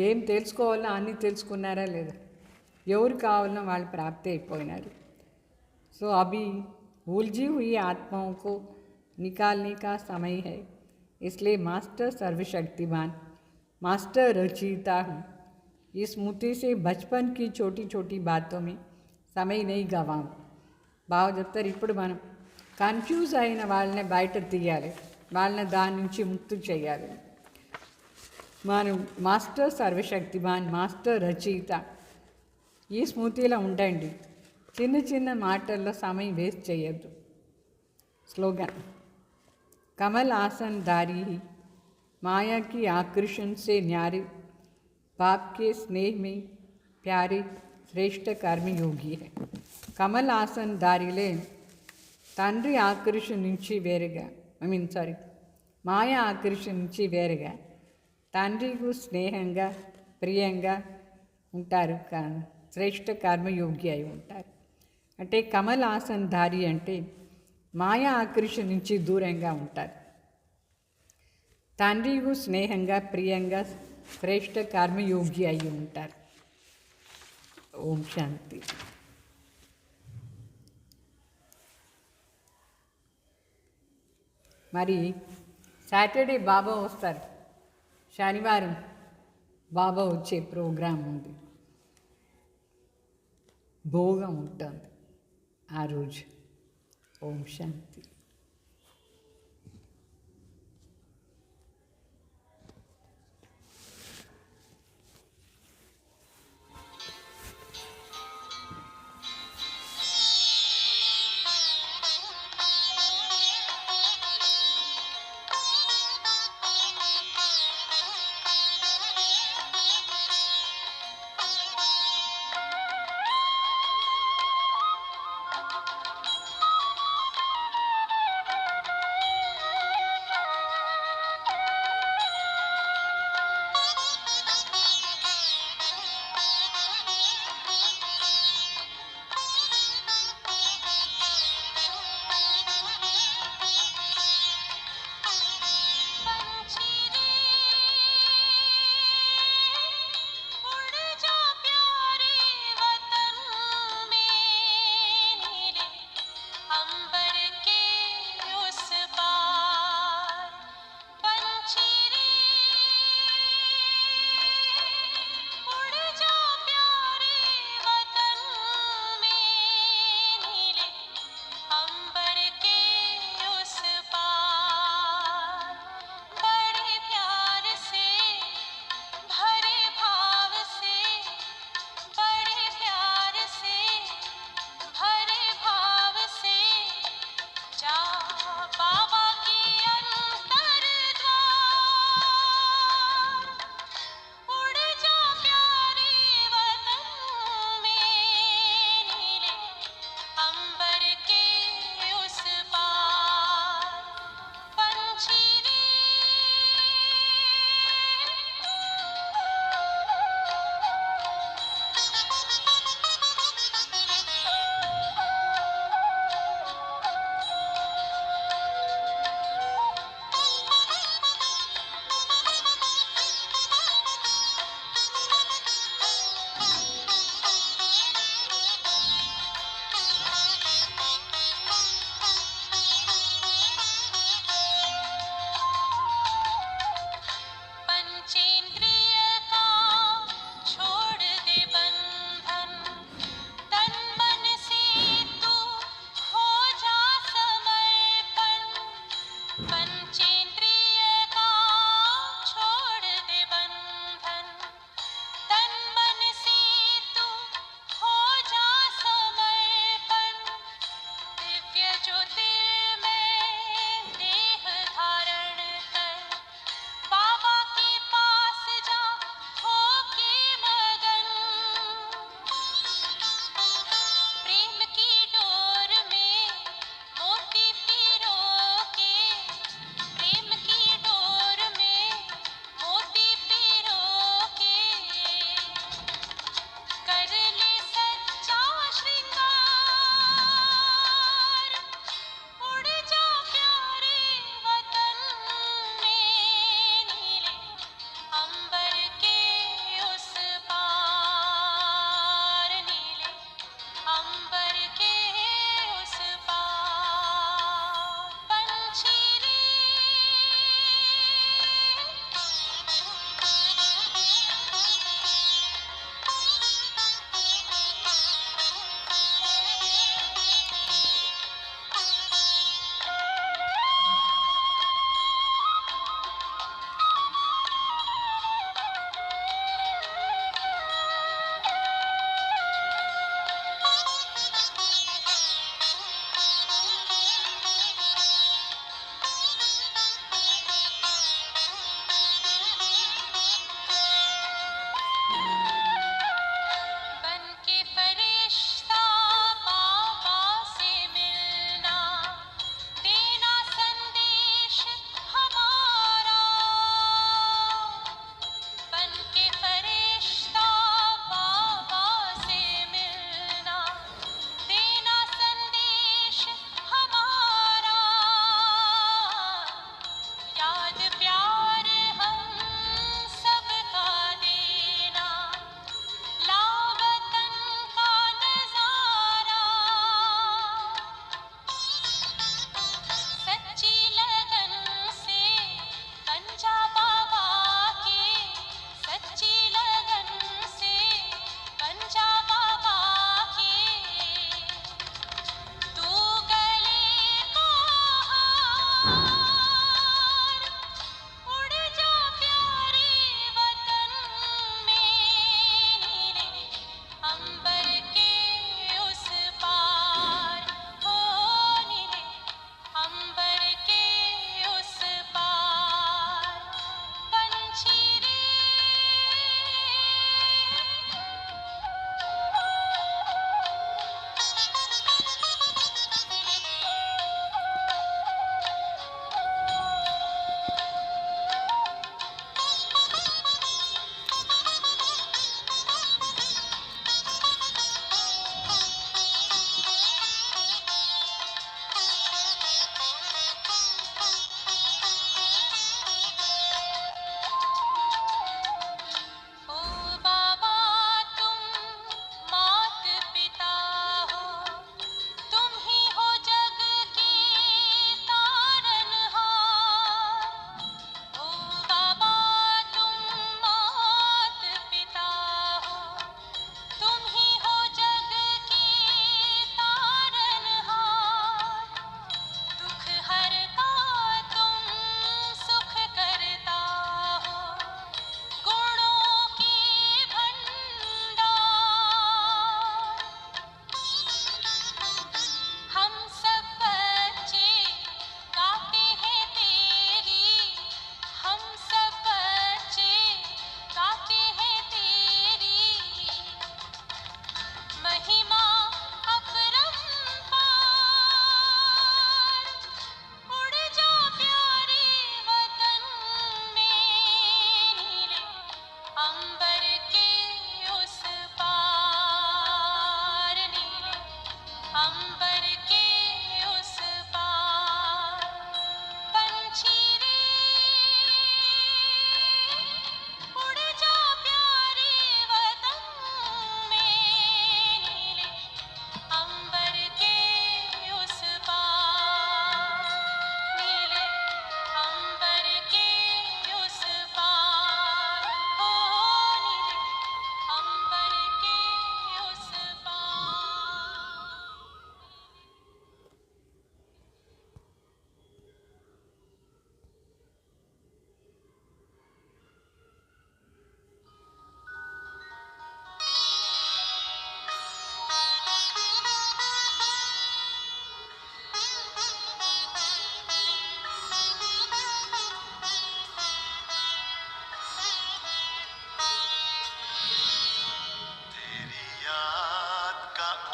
ఏం తెలుసుకోవాలో అన్నీ తెలుసుకున్నారా లేదా? ఎవరు కావాలన్నా వాళ్ళు ప్రాప్తి అయిపోయినారు. सो अभी उलझी हुई आत्माओं को निकालने का समय है, इसलिए मास्टर सर्वशक्तिमान, मास्टर रचयिता हूँ, इस स्मृति से बचपन की छोटी छोटी बातों में समय नहीं गवाऊँ. బాగా చెప్తారు. ఇప్పుడు మనం కన్ఫ్యూజ్ అయిన వాళ్ళని బయట తీయాలి, వాళ్ళని దాని నుంచి ముక్తి చేయాలి. మనం మాస్టర్ సర్వశక్తిమాన్, మాస్టర్ రచయిత ఈ స్మృతిలో ఉండండి. చిన్న చిన్న మాటల్లో సమయం వేస్ట్ చేయొద్దు. స్లోగన్: कमल आसन धारी ही माया की आकर्षण से न्यारे, बाप के स्नेह में प्यारे श्रेष्ठ कर्मयोगी है. कमल आसन धारीले తండ్రి ఆకర్షణ నుంచి వేరుగా, మాయా ఆకర్షణ నుంచి వేరుగా తండ్రికి స్నేహంగా ప్రియంగా ఉంటారు. శ్రేష్ఠ కర్మయోగి అయి ఉంటారు. అంటే కమల్ ఆసన్ ధారి అంటే మాయా ఆకర్షణ నుంచి దూరంగా ఉంటారు. తండ్రికి స్నేహంగా ప్రియంగా శ్రేష్ఠ కర్మయోగి అయి ఉంటారు. ఓం శాంతి. మరి సాటర్డే బాబా వస్తారు, శనివారం బాబా వచ్చే ప్రోగ్రాం ఉంది, భోగం ఉంటుంది ఆ రోజు. ఓం శాంతి.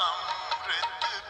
अमृत